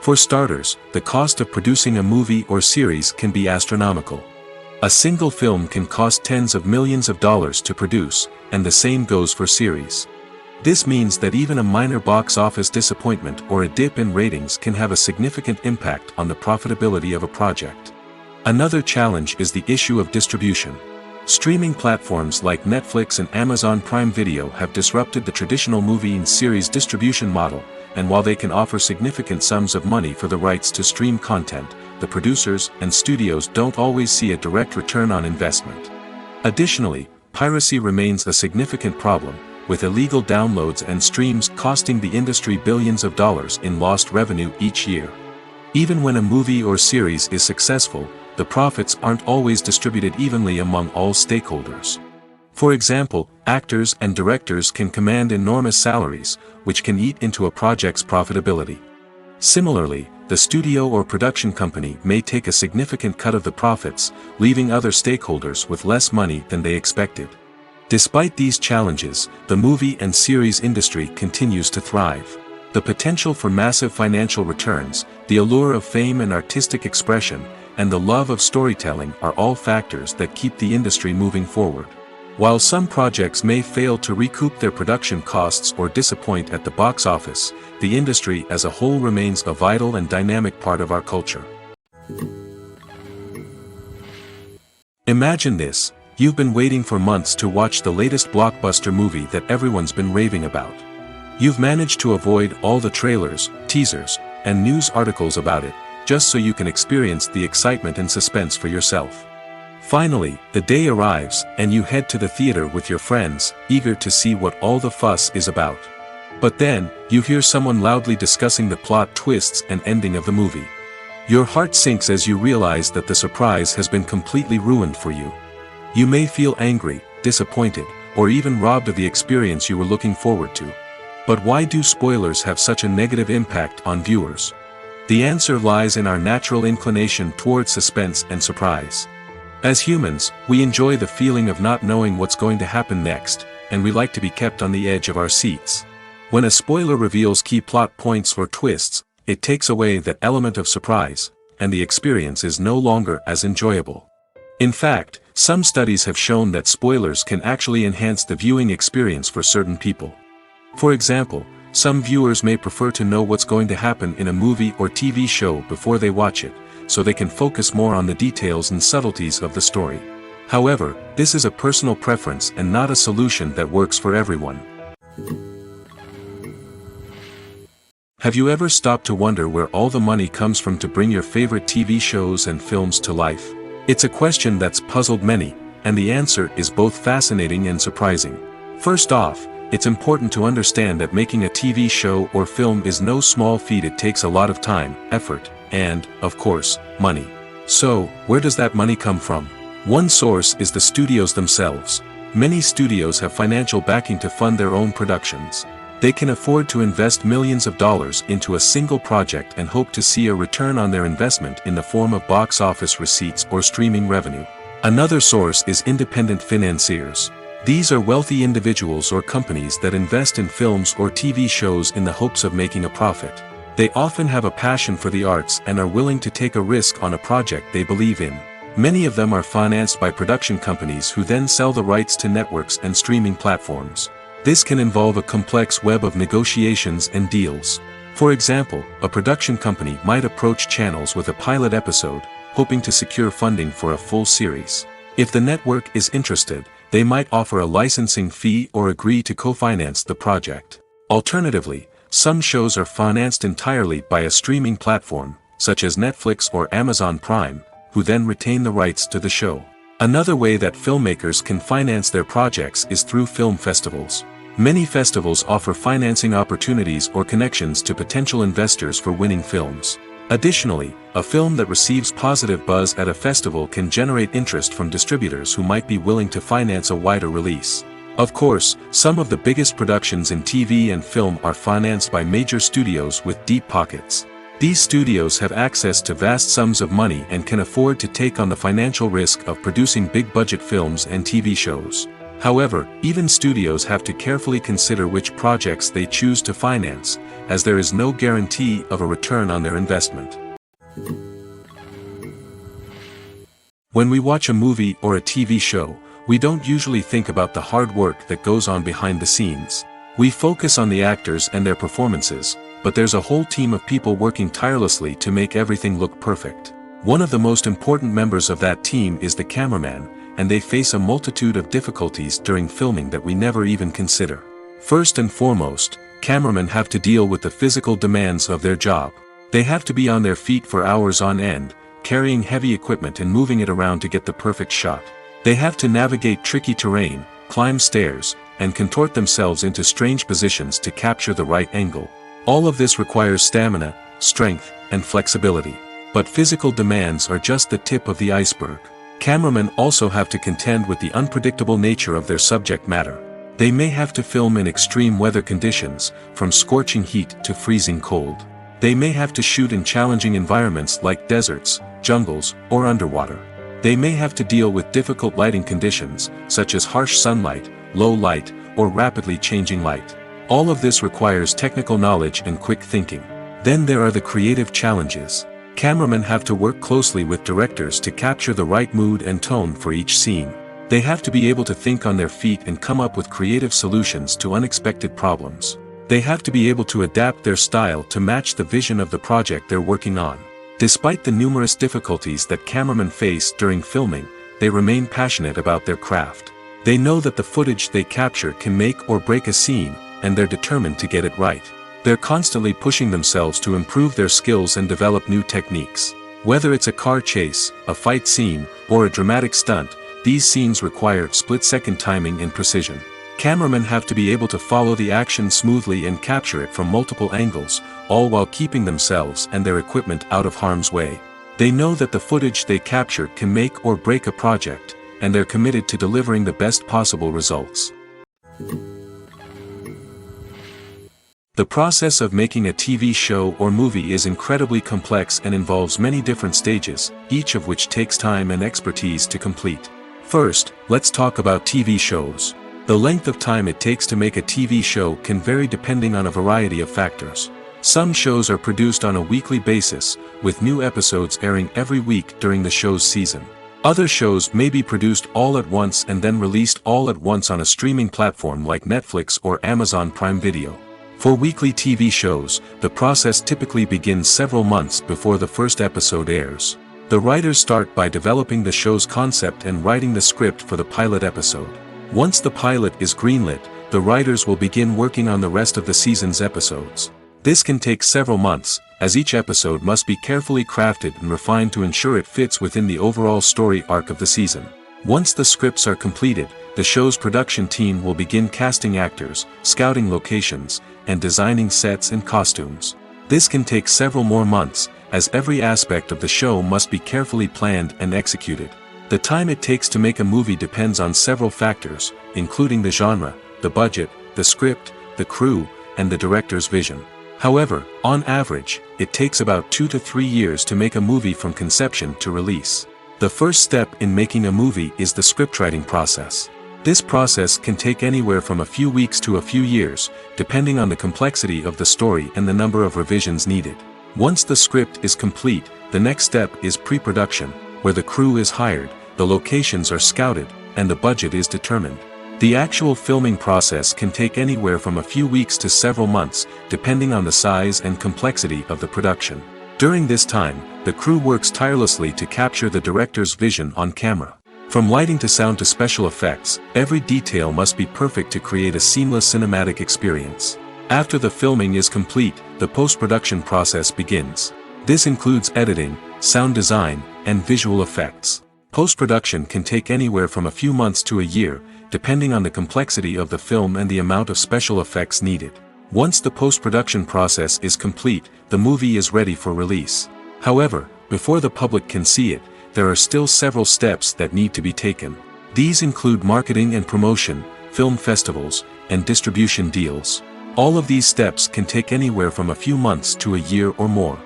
For starters, the cost of producing a movie or series can be astronomical. A single film can cost tens of millions of dollars to produce, and the same goes for series. This means that even a minor box office disappointment or a dip in ratings can have a significant impact on the profitability of a project. Another challenge is the issue of distribution. Streaming platforms like Netflix and Amazon Prime Video have disrupted the traditional movie and series distribution model, and while they can offer significant sums of money for the rights to stream content, the producers and studios don't always see a direct return on investment. Additionally, piracy remains a significant problem, with illegal downloads and streams costing the industry billions of dollars in lost revenue each year. Even when a movie or series is successful, the profits aren't always distributed evenly among all stakeholders. For example, actors and directors can command enormous salaries, which can eat into a project's profitability. Similarly, the studio or production company may take a significant cut of the profits, leaving other stakeholders with less money than they expected. Despite these challenges, the movie and series industry continues to thrive. The potential for massive financial returns, the allure of fame and artistic expression, and the love of storytelling are all factors that keep the industry moving forward. While some projects may fail to recoup their production costs or disappoint at the box office, the industry as a whole remains a vital and dynamic part of our culture. Imagine this: you've been waiting for months to watch the latest blockbuster movie that everyone's been raving about. You've managed to avoid all the trailers, teasers, and news articles about it, just so you can experience the excitement and suspense for yourself. Finally, the day arrives, and you head to the theater with your friends, eager to see what all the fuss is about. But then, you hear someone loudly discussing the plot twists and ending of the movie. Your heart sinks as you realize that the surprise has been completely ruined for you. You may feel angry, disappointed, or even robbed of the experience you were looking forward to. But why do spoilers have such a negative impact on viewers? The answer lies in our natural inclination towards suspense and surprise. As humans, we enjoy the feeling of not knowing what's going to happen next, and we like to be kept on the edge of our seats. When a spoiler reveals key plot points or twists, it takes away that element of surprise, and the experience is no longer as enjoyable. In fact, some studies have shown that spoilers can actually enhance the viewing experience for certain people. For example, some viewers may prefer to know what's going to happen in a movie or TV show before they watch it, so they can focus more on the details and subtleties of the story. However, this is a personal preference and not a solution that works for everyone. Have you ever stopped to wonder where all the money comes from to bring your favorite TV shows and films to life? It's a question that's puzzled many, and the answer is both fascinating and surprising. First off, it's important to understand that making a TV show or film is no small feat. It takes a lot of time, effort, and, of course, money. So, where does that money come from? One source is the studios themselves. Many studios have financial backing to fund their own productions. They can afford to invest millions of dollars into a single project and hope to see a return on their investment in the form of box office receipts or streaming revenue. Another source is independent financiers. These are wealthy individuals or companies that invest in films or TV shows in the hopes of making a profit. They often have a passion for the arts and are willing to take a risk on a project they believe in. Many of them are financed by production companies who then sell the rights to networks and streaming platforms. This can involve a complex web of negotiations and deals. For example, a production company might approach channels with a pilot episode, hoping to secure funding for a full series. If the network is interested, they might offer a licensing fee or agree to co-finance the project. Alternatively, some shows are financed entirely by a streaming platform, such as Netflix or Amazon Prime, who then retain the rights to the show. Another way that filmmakers can finance their projects is through film festivals. Many festivals offer financing opportunities or connections to potential investors for winning films. Additionally, a film that receives positive buzz at a festival can generate interest from distributors who might be willing to finance a wider release. Of course, some of the biggest productions in TV and film are financed by major studios with deep pockets. These studios have access to vast sums of money and can afford to take on the financial risk of producing big-budget films and TV shows. However, even studios have to carefully consider which projects they choose to finance, as there is no guarantee of a return on their investment. When we watch a movie or a TV show, we don't usually think about the hard work that goes on behind the scenes. We focus on the actors and their performances, but there's a whole team of people working tirelessly to make everything look perfect. One of the most important members of that team is the cameraman, and they face a multitude of difficulties during filming that we never even consider. First and foremost, cameramen have to deal with the physical demands of their job. They have to be on their feet for hours on end, carrying heavy equipment and moving it around to get the perfect shot. They have to navigate tricky terrain, climb stairs, and contort themselves into strange positions to capture the right angle. All of this requires stamina, strength, and flexibility. But physical demands are just the tip of the iceberg. Cameramen also have to contend with the unpredictable nature of their subject matter. They may have to film in extreme weather conditions, from scorching heat to freezing cold. They may have to shoot in challenging environments like deserts, jungles, or underwater. They may have to deal with difficult lighting conditions, such as harsh sunlight, low light, or rapidly changing light. All of this requires technical knowledge and quick thinking. Then there are the creative challenges. Cameramen have to work closely with directors to capture the right mood and tone for each scene. They have to be able to think on their feet and come up with creative solutions to unexpected problems. They have to be able to adapt their style to match the vision of the project they're working on. Despite the numerous difficulties that cameramen face during filming, they remain passionate about their craft. They know that the footage they capture can make or break a scene, and they're determined to get it right. They're constantly pushing themselves to improve their skills and develop new techniques. Whether it's a car chase, a fight scene, or a dramatic stunt, these scenes require split-second timing and precision. Cameramen have to be able to follow the action smoothly and capture it from multiple angles, all while keeping themselves and their equipment out of harm's way. They know that the footage they capture can make or break a project, and they're committed to delivering the best possible results. The process of making a TV show or movie is incredibly complex and involves many different stages, each of which takes time and expertise to complete. First, let's talk about TV shows. The length of time it takes to make a TV show can vary depending on a variety of factors. Some shows are produced on a weekly basis, with new episodes airing every week during the show's season. Other shows may be produced all at once and then released all at once on a streaming platform like Netflix or Amazon Prime Video. For weekly TV shows, the process typically begins several months before the first episode airs. The writers start by developing the show's concept and writing the script for the pilot episode. Once the pilot is greenlit, the writers will begin working on the rest of the season's episodes. This can take several months, as each episode must be carefully crafted and refined to ensure it fits within the overall story arc of the season. Once the scripts are completed, the show's production team will begin casting actors, scouting locations, and designing sets and costumes. This can take several more months, as every aspect of the show must be carefully planned and executed. The time it takes to make a movie depends on several factors, including the genre, the budget, the script, the crew, and the director's vision. However, on average, it takes about 2 to 3 years to make a movie from conception to release. The first step in making a movie is the scriptwriting process. This process can take anywhere from a few weeks to a few years, depending on the complexity of the story and the number of revisions needed. Once the script is complete, the next step is pre-production, where the crew is hired, the locations are scouted, and the budget is determined. The actual filming process can take anywhere from a few weeks to several months, depending on the size and complexity of the production. During this time, the crew works tirelessly to capture the director's vision on camera. From lighting to sound to special effects, every detail must be perfect to create a seamless cinematic experience. After the filming is complete, the post-production process begins. This includes editing, sound design, and visual effects. Post-production can take anywhere from a few months to a year, depending on the complexity of the film and the amount of special effects needed. Once the post-production process is complete, the movie is ready for release. However, before the public can see it, there are still several steps that need to be taken. These include marketing and promotion, film festivals, and distribution deals. All of these steps can take anywhere from a few months to a year or more.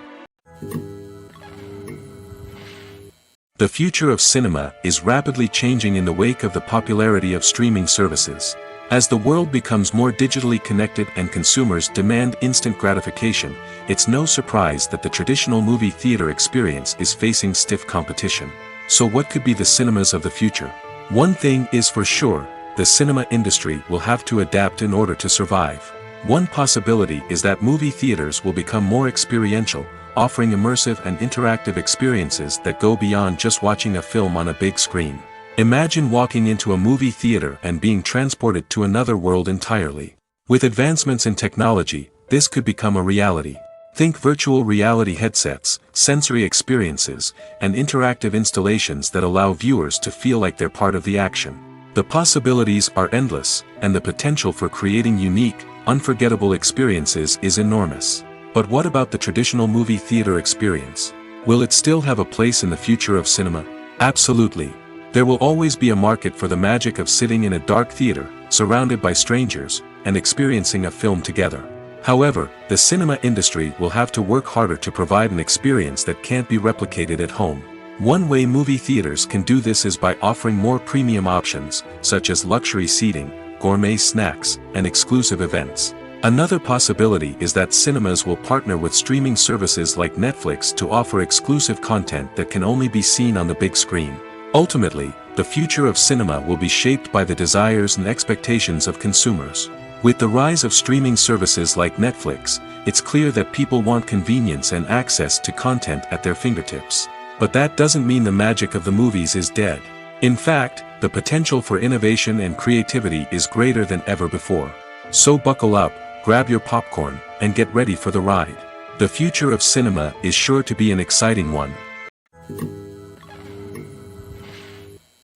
The future of cinema is rapidly changing in the wake of the popularity of streaming services. As the world becomes more digitally connected and consumers demand instant gratification, it's no surprise that the traditional movie theater experience is facing stiff competition. So what could be the cinemas of the future? One thing is for sure, the cinema industry will have to adapt in order to survive. One possibility is that movie theaters will become more experiential, offering immersive and interactive experiences that go beyond just watching a film on a big screen. Imagine walking into a movie theater and being transported to another world entirely. With advancements in technology, this could become a reality. Think virtual reality headsets, sensory experiences, and interactive installations that allow viewers to feel like they're part of the action. The possibilities are endless, and the potential for creating unique, unforgettable experiences is enormous. But what about the traditional movie theater experience? Will it still have a place in the future of cinema? Absolutely. There will always be a market for the magic of sitting in a dark theater, surrounded by strangers, and experiencing a film together. However, the cinema industry will have to work harder to provide an experience that can't be replicated at home. One way movie theaters can do this is by offering more premium options, such as luxury seating, gourmet snacks, and exclusive events. Another possibility is that cinemas will partner with streaming services like Netflix to offer exclusive content that can only be seen on the big screen. Ultimately, the future of cinema will be shaped by the desires and expectations of consumers. With the rise of streaming services like Netflix, it's clear that people want convenience and access to content at their fingertips. But that doesn't mean the magic of the movies is dead. In fact, the potential for innovation and creativity is greater than ever before. So buckle up, grab your popcorn, and get ready for the ride. The future of cinema is sure to be an exciting one.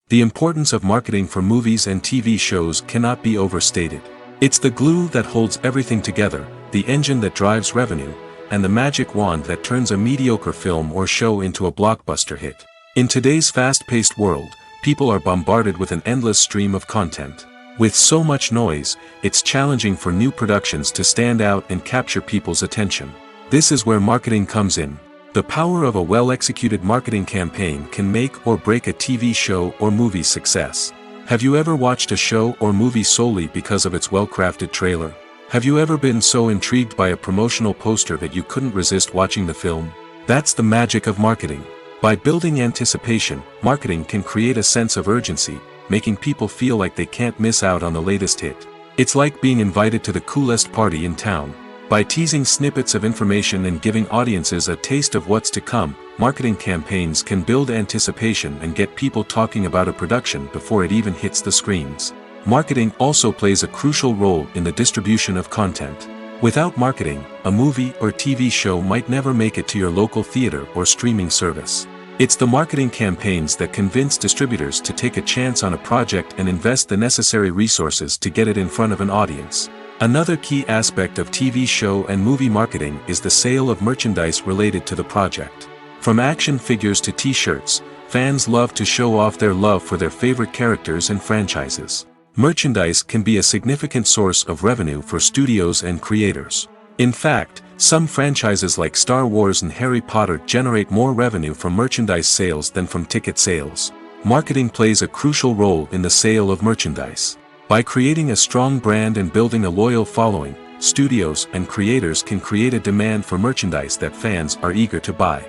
The importance of marketing for movies and TV shows cannot be overstated. It's the glue that holds everything together, the engine that drives revenue, and the magic wand that turns a mediocre film or show into a blockbuster hit. In today's fast-paced world, people are bombarded with an endless stream of content. With so much noise, it's challenging for new productions to stand out and capture people's attention. This is where marketing comes in. The power of a well-executed marketing campaign can make or break a TV show or movie's success. Have you ever watched a show or movie solely because of its well-crafted trailer? Have you ever been so intrigued by a promotional poster that you couldn't resist watching the film? That's the magic of marketing. By building anticipation, marketing can create a sense of urgency, making people feel like they can't miss out on the latest hit. It's like being invited to the coolest party in town. By teasing snippets of information and giving audiences a taste of what's to come, marketing campaigns can build anticipation and get people talking about a production before it even hits the screens. Marketing also plays a crucial role in the distribution of content. Without marketing, a movie or TV show might never make it to your local theater or streaming service. It's the marketing campaigns that convince distributors to take a chance on a project and invest the necessary resources to get it in front of an audience. Another key aspect of TV show and movie marketing is the sale of merchandise related to the project. From action figures to t-shirts, fans love to show off their love for their favorite characters and franchises. Merchandise can be a significant source of revenue for studios and creators. In fact, some franchises like Star Wars and Harry Potter generate more revenue from merchandise sales than from ticket sales. Marketing plays a crucial role in the sale of merchandise. By creating a strong brand and building a loyal following, studios and creators can create a demand for merchandise that fans are eager to buy.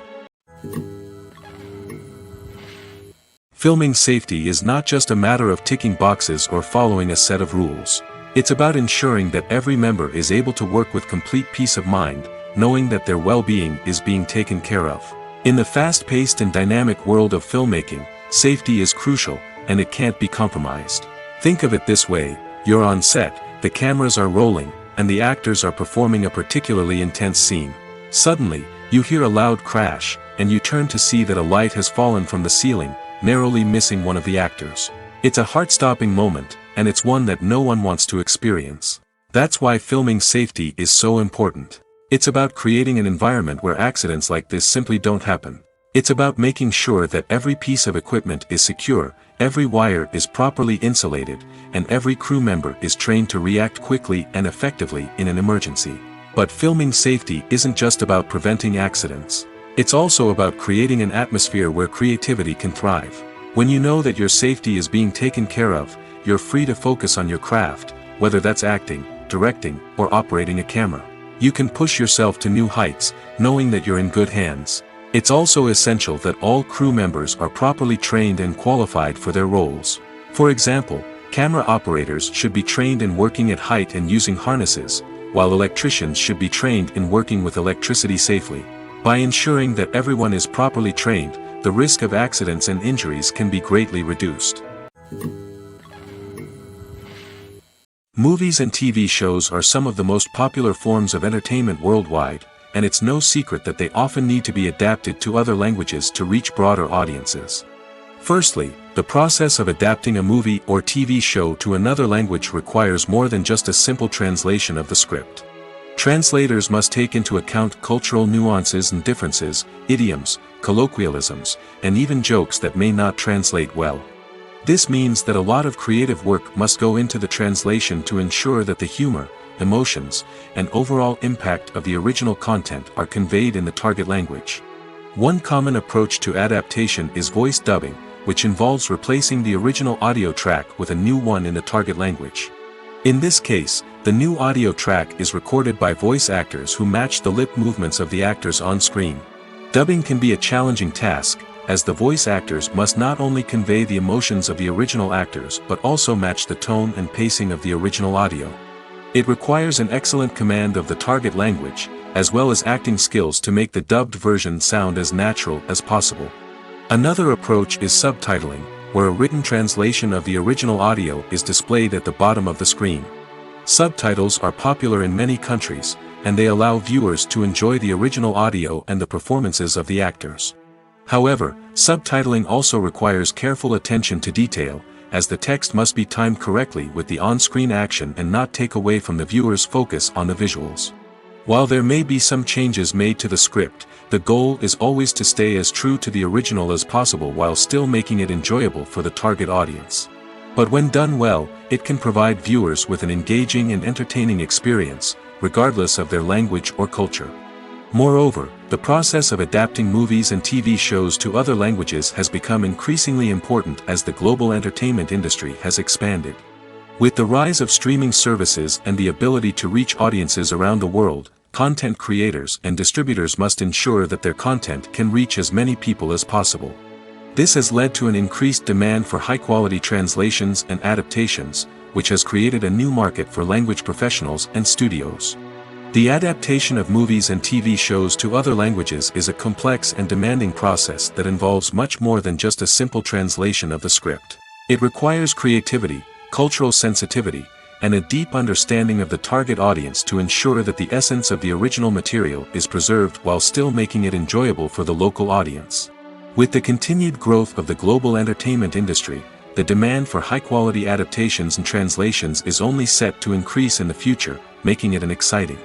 Filming safety is not just a matter of ticking boxes or following a set of rules. It's about ensuring that every member is able to work with complete peace of mind, knowing that their well-being is being taken care of. In the fast-paced and dynamic world of filmmaking, safety is crucial, and it can't be compromised. Think of it this way: you're on set, the cameras are rolling, and the actors are performing a particularly intense scene. Suddenly, you hear a loud crash, and you turn to see that a light has fallen from the ceiling, narrowly missing one of the actors. It's a heart-stopping moment, and it's one that no one wants to experience. That's why filming safety is so important. It's about creating an environment where accidents like this simply don't happen. It's about making sure that every piece of equipment is secure, every wire is properly insulated, and every crew member is trained to react quickly and effectively in an emergency. But filming safety isn't just about preventing accidents. It's also about creating an atmosphere where creativity can thrive. When you know that your safety is being taken care of, you're free to focus on your craft, whether that's acting, directing, or operating a camera. You can push yourself to new heights, knowing that you're in good hands. It's also essential that all crew members are properly trained and qualified for their roles. For example, camera operators should be trained in working at height and using harnesses, while electricians should be trained in working with electricity safely. By ensuring that everyone is properly trained, the risk of accidents and injuries can be greatly reduced. Movies and TV shows are some of the most popular forms of entertainment worldwide, and it's no secret that they often need to be adapted to other languages to reach broader audiences. Firstly, the process of adapting a movie or TV show to another language requires more than just a simple translation of the script. Translators must take into account cultural nuances and differences, idioms, colloquialisms, and even jokes that may not translate well. This means that a lot of creative work must go into the translation to ensure that the humor, emotions, and overall impact of the original content are conveyed in the target language. One common approach to adaptation is voice dubbing, which involves replacing the original audio track with a new one in the target language. In this case, the new audio track is recorded by voice actors who match the lip movements of the actors on screen. Dubbing can be a challenging task, as the voice actors must not only convey the emotions of the original actors but also match the tone and pacing of the original audio. It requires an excellent command of the target language, as well as acting skills to make the dubbed version sound as natural as possible. Another approach is subtitling, where a written translation of the original audio is displayed at the bottom of the screen. Subtitles are popular in many countries, and they allow viewers to enjoy the original audio and the performances of the actors. However, subtitling also requires careful attention to detail, as the text must be timed correctly with the on-screen action and not take away from the viewer's focus on the visuals. While there may be some changes made to the script, the goal is always to stay as true to the original as possible while still making it enjoyable for the target audience. But when done well, it can provide viewers with an engaging and entertaining experience, regardless of their language or culture. Moreover, the process of adapting movies and TV shows to other languages has become increasingly important as the global entertainment industry has expanded. With the rise of streaming services and the ability to reach audiences around the world, content creators and distributors must ensure that their content can reach as many people as possible. This has led to an increased demand for high-quality translations and adaptations, which has created a new market for language professionals and studios. The adaptation of movies and TV shows to other languages is a complex and demanding process that involves much more than just a simple translation of the script. It requires creativity, cultural sensitivity, and a deep understanding of the target audience to ensure that the essence of the original material is preserved while still making it enjoyable for the local audience. With the continued growth of the global entertainment industry, the demand for high-quality adaptations and translations is only set to increase in the future, making it exciting.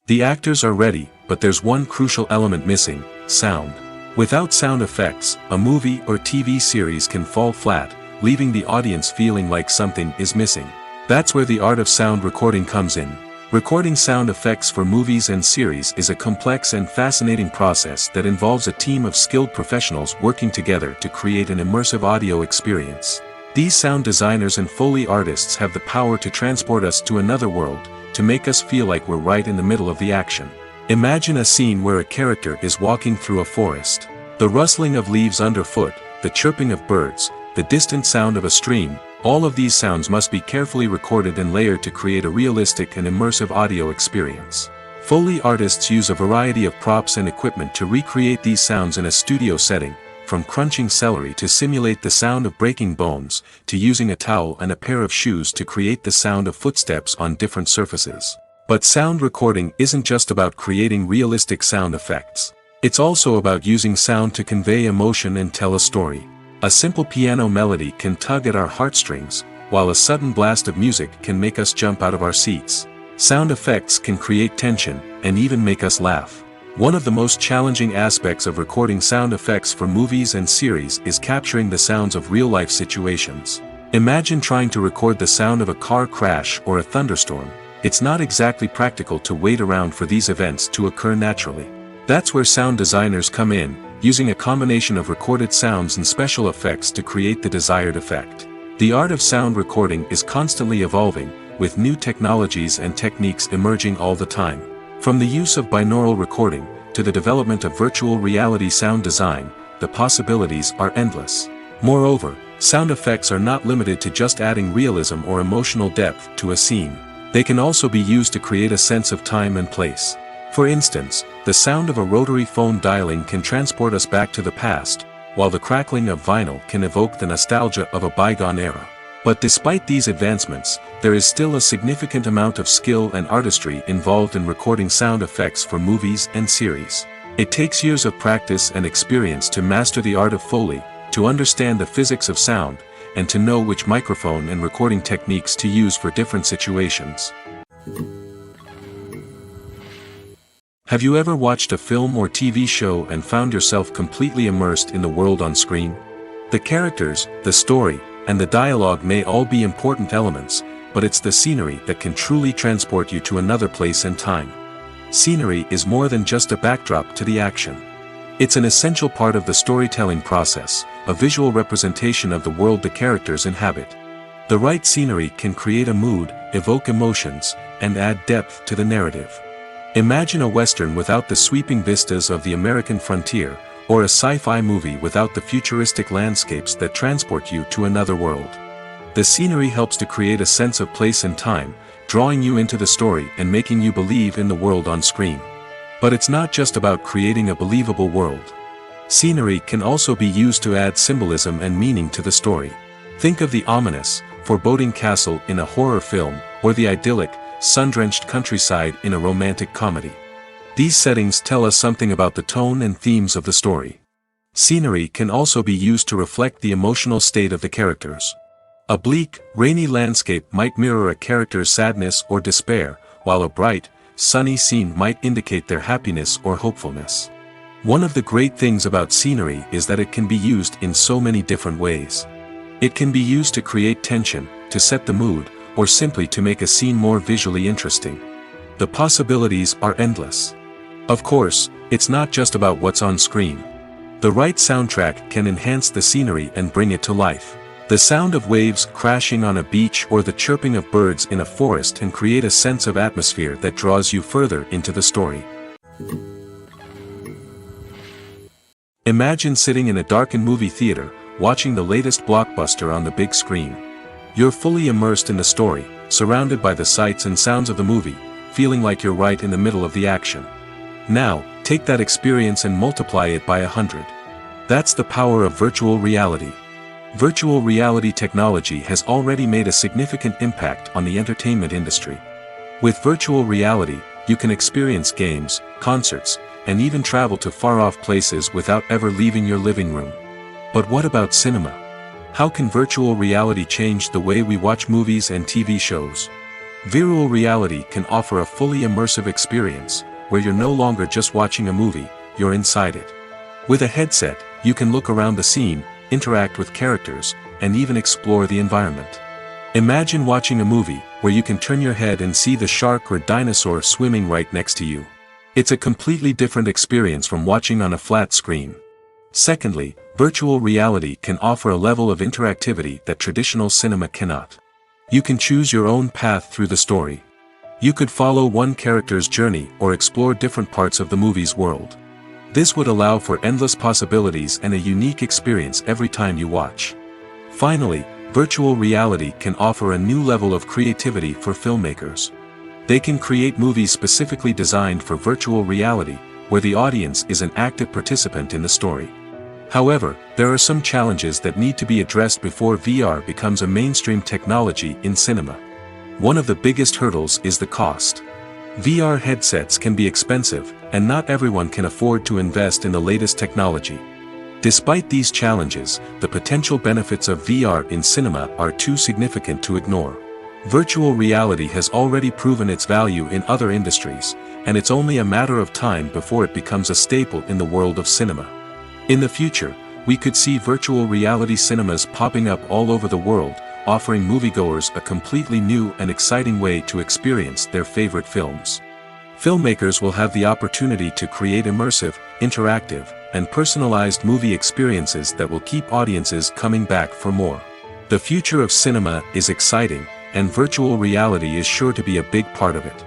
The actors are ready, but there's one crucial element missing: sound. Without sound effects, a movie or TV series can fall flat, leaving the audience feeling like something is missing. That's where the art of sound recording comes in. Recording sound effects for movies and series is a complex and fascinating process that involves a team of skilled professionals working together to create an immersive audio experience. These sound designers and Foley artists have the power to transport us to another world, to make us feel like we're right in the middle of the action. Imagine a scene where a character is walking through a forest. The rustling of leaves underfoot, the chirping of birds, the distant sound of a stream, all of these sounds must be carefully recorded and layered to create a realistic and immersive audio experience. Foley artists use a variety of props and equipment to recreate these sounds in a studio setting, from crunching celery to simulate the sound of breaking bones, to using a towel and a pair of shoes to create the sound of footsteps on different surfaces. But sound recording isn't just about creating realistic sound effects. It's also about using sound to convey emotion and tell a story. A simple piano melody can tug at our heartstrings, while a sudden blast of music can make us jump out of our seats. Sound effects can create tension, and even make us laugh. One of the most challenging aspects of recording sound effects for movies and series is capturing the sounds of real-life situations. Imagine trying to record the sound of a car crash or a thunderstorm. It's not exactly practical to wait around for these events to occur naturally. That's where sound designers come in, using a combination of recorded sounds and special effects to create the desired effect. The art of sound recording is constantly evolving, with new technologies and techniques emerging all the time. From the use of binaural recording, to the development of virtual reality sound design, the possibilities are endless. Moreover, sound effects are not limited to just adding realism or emotional depth to a scene. They can also be used to create a sense of time and place. For instance, the sound of a rotary phone dialing can transport us back to the past, while the crackling of vinyl can evoke the nostalgia of a bygone era. But despite these advancements, there is still a significant amount of skill and artistry involved in recording sound effects for movies and series. It takes years of practice and experience to master the art of Foley, to understand the physics of sound, and to know which microphone and recording techniques to use for different situations. Have you ever watched a film or TV show and found yourself completely immersed in the world on screen? The characters, the story, and the dialogue may all be important elements, but it's the scenery that can truly transport you to another place and time. Scenery is more than just a backdrop to the action. It's an essential part of the storytelling process, a visual representation of the world the characters inhabit. The right scenery can create a mood, evoke emotions, and add depth to the narrative. Imagine a Western without the sweeping vistas of the American frontier, or a sci-fi movie without the futuristic landscapes that transport you to another world. The scenery helps to create a sense of place and time, drawing you into the story and making you believe in the world on screen. But it's not just about creating a believable world. Scenery can also be used to add symbolism and meaning to the story. Think of the ominous, foreboding castle in a horror film, or the idyllic, sun-drenched countryside in a romantic comedy. These settings tell us something about the tone and themes of the story. Scenery can also be used to reflect the emotional state of the characters. A bleak, rainy landscape might mirror a character's sadness or despair, while a bright, sunny scene might indicate their happiness or hopefulness. One of the great things about scenery is that it can be used in so many different ways. It can be used to create tension, to set the mood, or simply to make a scene more visually interesting. The possibilities are endless. Of course, it's not just about what's on screen. The right soundtrack can enhance the scenery and bring it to life. The sound of waves crashing on a beach or the chirping of birds in a forest can create a sense of atmosphere that draws you further into the story. Imagine sitting in a darkened movie theater, watching the latest blockbuster on the big screen. You're fully immersed in the story, surrounded by the sights and sounds of the movie, feeling like you're right in the middle of the action. Now, take that experience and multiply it by 100. That's the power of virtual reality. Virtual reality technology has already made a significant impact on the entertainment industry. With virtual reality, you can experience games, concerts, and even travel to far-off places without ever leaving your living room. But what about cinema? How can virtual reality change the way we watch movies and TV shows? Virtual reality can offer a fully immersive experience, where you're no longer just watching a movie, you're inside it. With a headset, you can look around the scene, interact with characters, and even explore the environment. Imagine watching a movie where you can turn your head and see the shark or dinosaur swimming right next to you. It's a completely different experience from watching on a flat screen. Secondly, virtual reality can offer a level of interactivity that traditional cinema cannot. You can choose your own path through the story. You could follow one character's journey or explore different parts of the movie's world. This would allow for endless possibilities and a unique experience every time you watch. Finally, virtual reality can offer a new level of creativity for filmmakers. They can create movies specifically designed for virtual reality, where the audience is an active participant in the story. However, there are some challenges that need to be addressed before VR becomes a mainstream technology in cinema. One of the biggest hurdles is the cost. VR headsets can be expensive, and not everyone can afford to invest in the latest technology. Despite these challenges, the potential benefits of VR in cinema are too significant to ignore. Virtual reality has already proven its value in other industries, and it's only a matter of time before it becomes a staple in the world of cinema. In the future, we could see virtual reality cinemas popping up all over the world, offering moviegoers a completely new and exciting way to experience their favorite films. Filmmakers will have the opportunity to create immersive, interactive, and personalized movie experiences that will keep audiences coming back for more. The future of cinema is exciting, and virtual reality is sure to be a big part of it.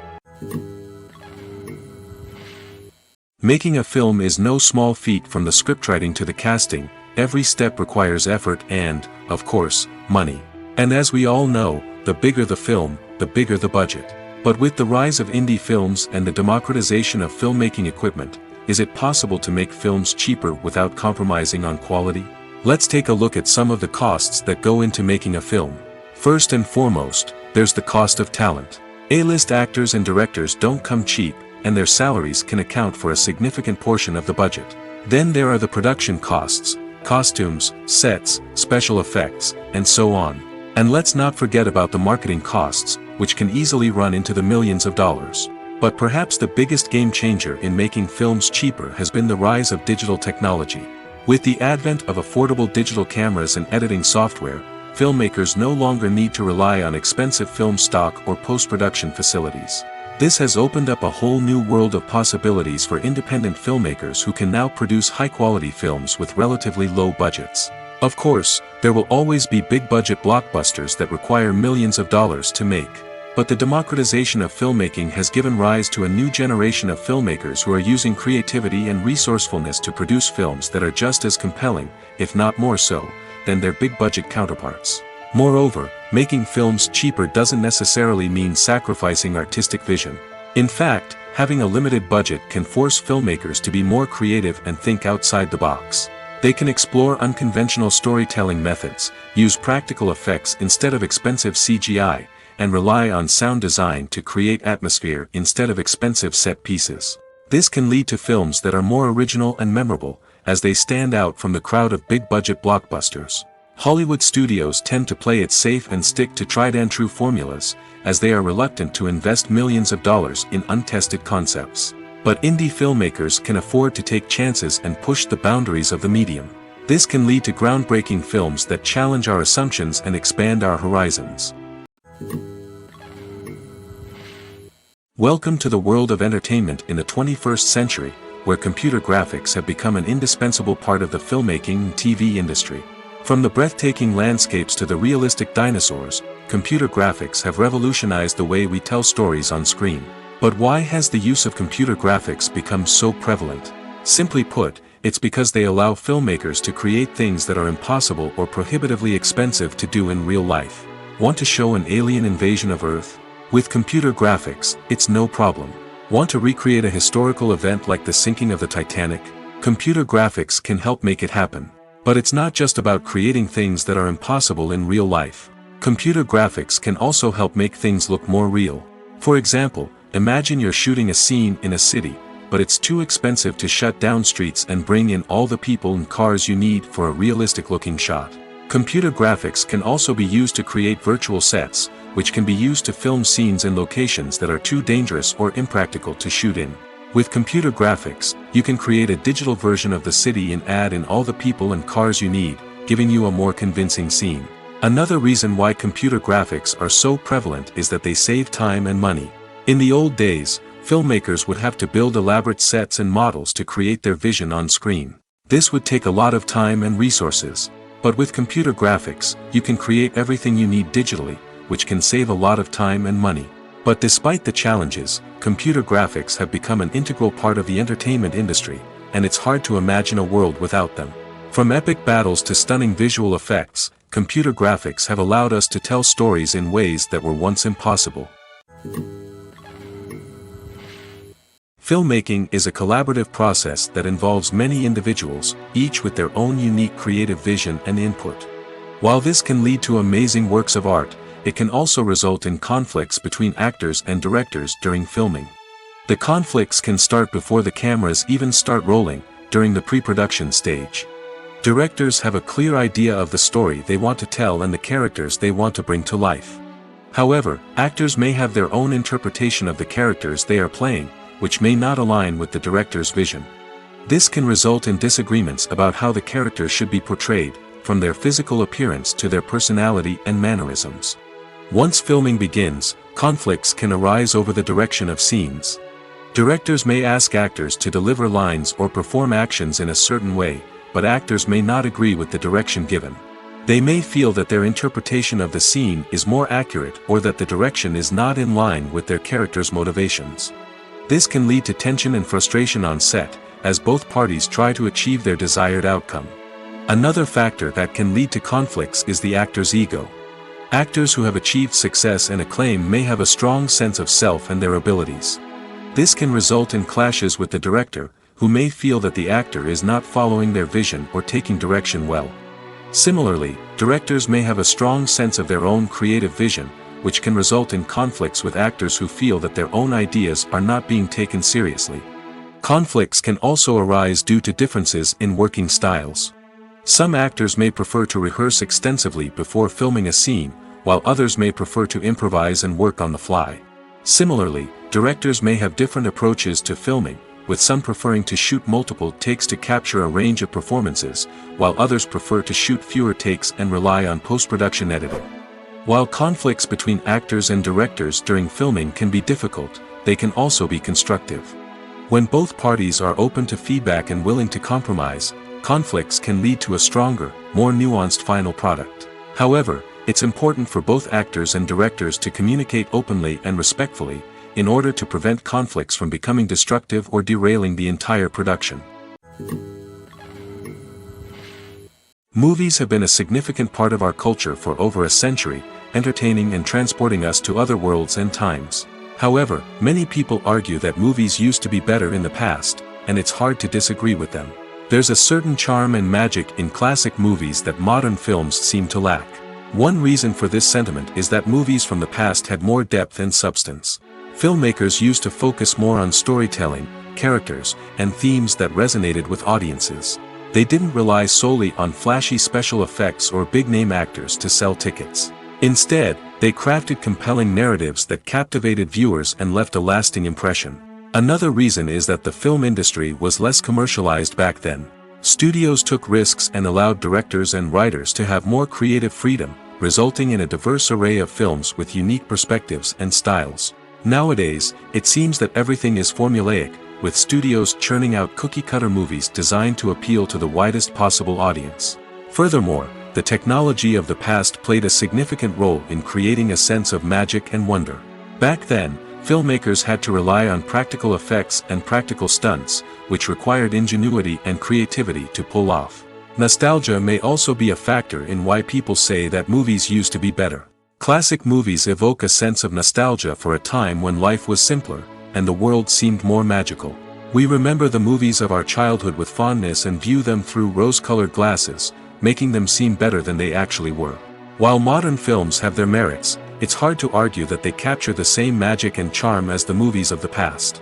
Making a film is no small feat. From the scriptwriting to the casting, every step requires effort and, of course, money. And as we all know, the bigger the film, the bigger the budget. But with the rise of indie films and the democratization of filmmaking equipment, is it possible to make films cheaper without compromising on quality? Let's take a look at some of the costs that go into making a film. First and foremost, there's the cost of talent. A-list actors and directors don't come cheap, and their salaries can account for a significant portion of the budget. Then there are the production costs, costumes, sets, special effects, and so on. And let's not forget about the marketing costs, which can easily run into the millions of dollars. But perhaps the biggest game changer in making films cheaper has been the rise of digital technology. With the advent of affordable digital cameras and editing software, filmmakers no longer need to rely on expensive film stock or post-production facilities. This has opened up a whole new world of possibilities for independent filmmakers who can now produce high-quality films with relatively low budgets. Of course, there will always be big-budget blockbusters that require millions of dollars to make. But the democratization of filmmaking has given rise to a new generation of filmmakers who are using creativity and resourcefulness to produce films that are just as compelling, if not more so, than their big-budget counterparts. Moreover, making films cheaper doesn't necessarily mean sacrificing artistic vision. In fact, having a limited budget can force filmmakers to be more creative and think outside the box. They can explore unconventional storytelling methods, use practical effects instead of expensive CGI, and rely on sound design to create atmosphere instead of expensive set pieces. This can lead to films that are more original and memorable, as they stand out from the crowd of big-budget blockbusters. Hollywood studios tend to play it safe and stick to tried-and-true formulas, as they are reluctant to invest millions of dollars in untested concepts. But indie filmmakers can afford to take chances and push the boundaries of the medium. This can lead to groundbreaking films that challenge our assumptions and expand our horizons. Welcome to the world of entertainment in the 21st century, where computer graphics have become an indispensable part of the filmmaking and TV industry. From the breathtaking landscapes to the realistic dinosaurs, computer graphics have revolutionized the way we tell stories on screen. But why has the use of computer graphics become so prevalent? Simply put, it's because they allow filmmakers to create things that are impossible or prohibitively expensive to do in real life. Want to show an alien invasion of Earth? With computer graphics, it's no problem. Want to recreate a historical event like the sinking of the Titanic? Computer graphics can help make it happen. But it's not just about creating things that are impossible in real life. Computer graphics can also help make things look more real. For example, imagine you're shooting a scene in a city, but it's too expensive to shut down streets and bring in all the people and cars you need for a realistic-looking shot. Computer graphics can also be used to create virtual sets, which can be used to film scenes in locations that are too dangerous or impractical to shoot in. With computer graphics, you can create a digital version of the city and add in all the people and cars you need, giving you a more convincing scene. Another reason why computer graphics are so prevalent is that they save time and money. In the old days, filmmakers would have to build elaborate sets and models to create their vision on screen. This would take a lot of time and resources. But with computer graphics, you can create everything you need digitally, which can save a lot of time and money. But despite the challenges, computer graphics have become an integral part of the entertainment industry, and it's hard to imagine a world without them. From epic battles to stunning visual effects, computer graphics have allowed us to tell stories in ways that were once impossible. Filmmaking is a collaborative process that involves many individuals, each with their own unique creative vision and input. While this can lead to amazing works of art, it can also result in conflicts between actors and directors during filming. The conflicts can start before the cameras even start rolling, during the pre-production stage. Directors have a clear idea of the story they want to tell and the characters they want to bring to life. However, actors may have their own interpretation of the characters they are playing, which may not align with the director's vision. This can result in disagreements about how the characters should be portrayed, from their physical appearance to their personality and mannerisms. Once filming begins, conflicts can arise over the direction of scenes. Directors may ask actors to deliver lines or perform actions in a certain way, but actors may not agree with the direction given. They may feel that their interpretation of the scene is more accurate or that the direction is not in line with their character's motivations. This can lead to tension and frustration on set, as both parties try to achieve their desired outcome. Another factor that can lead to conflicts is the actor's ego. Actors who have achieved success and acclaim may have a strong sense of self and their abilities. This can result in clashes with the director, who may feel that the actor is not following their vision or taking direction well. Similarly, directors may have a strong sense of their own creative vision, which can result in conflicts with actors who feel that their own ideas are not being taken seriously. Conflicts can also arise due to differences in working styles. Some actors may prefer to rehearse extensively before filming a scene, while others may prefer to improvise and work on the fly. Similarly, directors may have different approaches to filming, with some preferring to shoot multiple takes to capture a range of performances, while others prefer to shoot fewer takes and rely on post-production editing. While conflicts between actors and directors during filming can be difficult, they can also be constructive. When both parties are open to feedback and willing to compromise, conflicts can lead to a stronger, more nuanced final product. However, it's important for both actors and directors to communicate openly and respectfully, in order to prevent conflicts from becoming destructive or derailing the entire production. Movies have been a significant part of our culture for over a century, entertaining and transporting us to other worlds and times. However, many people argue that movies used to be better in the past, and it's hard to disagree with them. There's a certain charm and magic in classic movies that modern films seem to lack. One reason for this sentiment is that movies from the past had more depth and substance. Filmmakers used to focus more on storytelling, characters, and themes that resonated with audiences. They didn't rely solely on flashy special effects or big-name actors to sell tickets. Instead, they crafted compelling narratives that captivated viewers and left a lasting impression. Another reason is that the film industry was less commercialized back then. Studios took risks and allowed directors and writers to have more creative freedom, resulting in a diverse array of films with unique perspectives and styles. Nowadays, it seems that everything is formulaic, with studios churning out cookie-cutter movies designed to appeal to the widest possible audience. Furthermore, the technology of the past played a significant role in creating a sense of magic and wonder. Back then, filmmakers had to rely on practical effects and practical stunts, which required ingenuity and creativity to pull off. Nostalgia may also be a factor in why people say that movies used to be better. Classic movies evoke a sense of nostalgia for a time when life was simpler, and the world seemed more magical. We remember the movies of our childhood with fondness and view them through rose-colored glasses, making them seem better than they actually were. While modern films have their merits, it's hard to argue that they capture the same magic and charm as the movies of the past.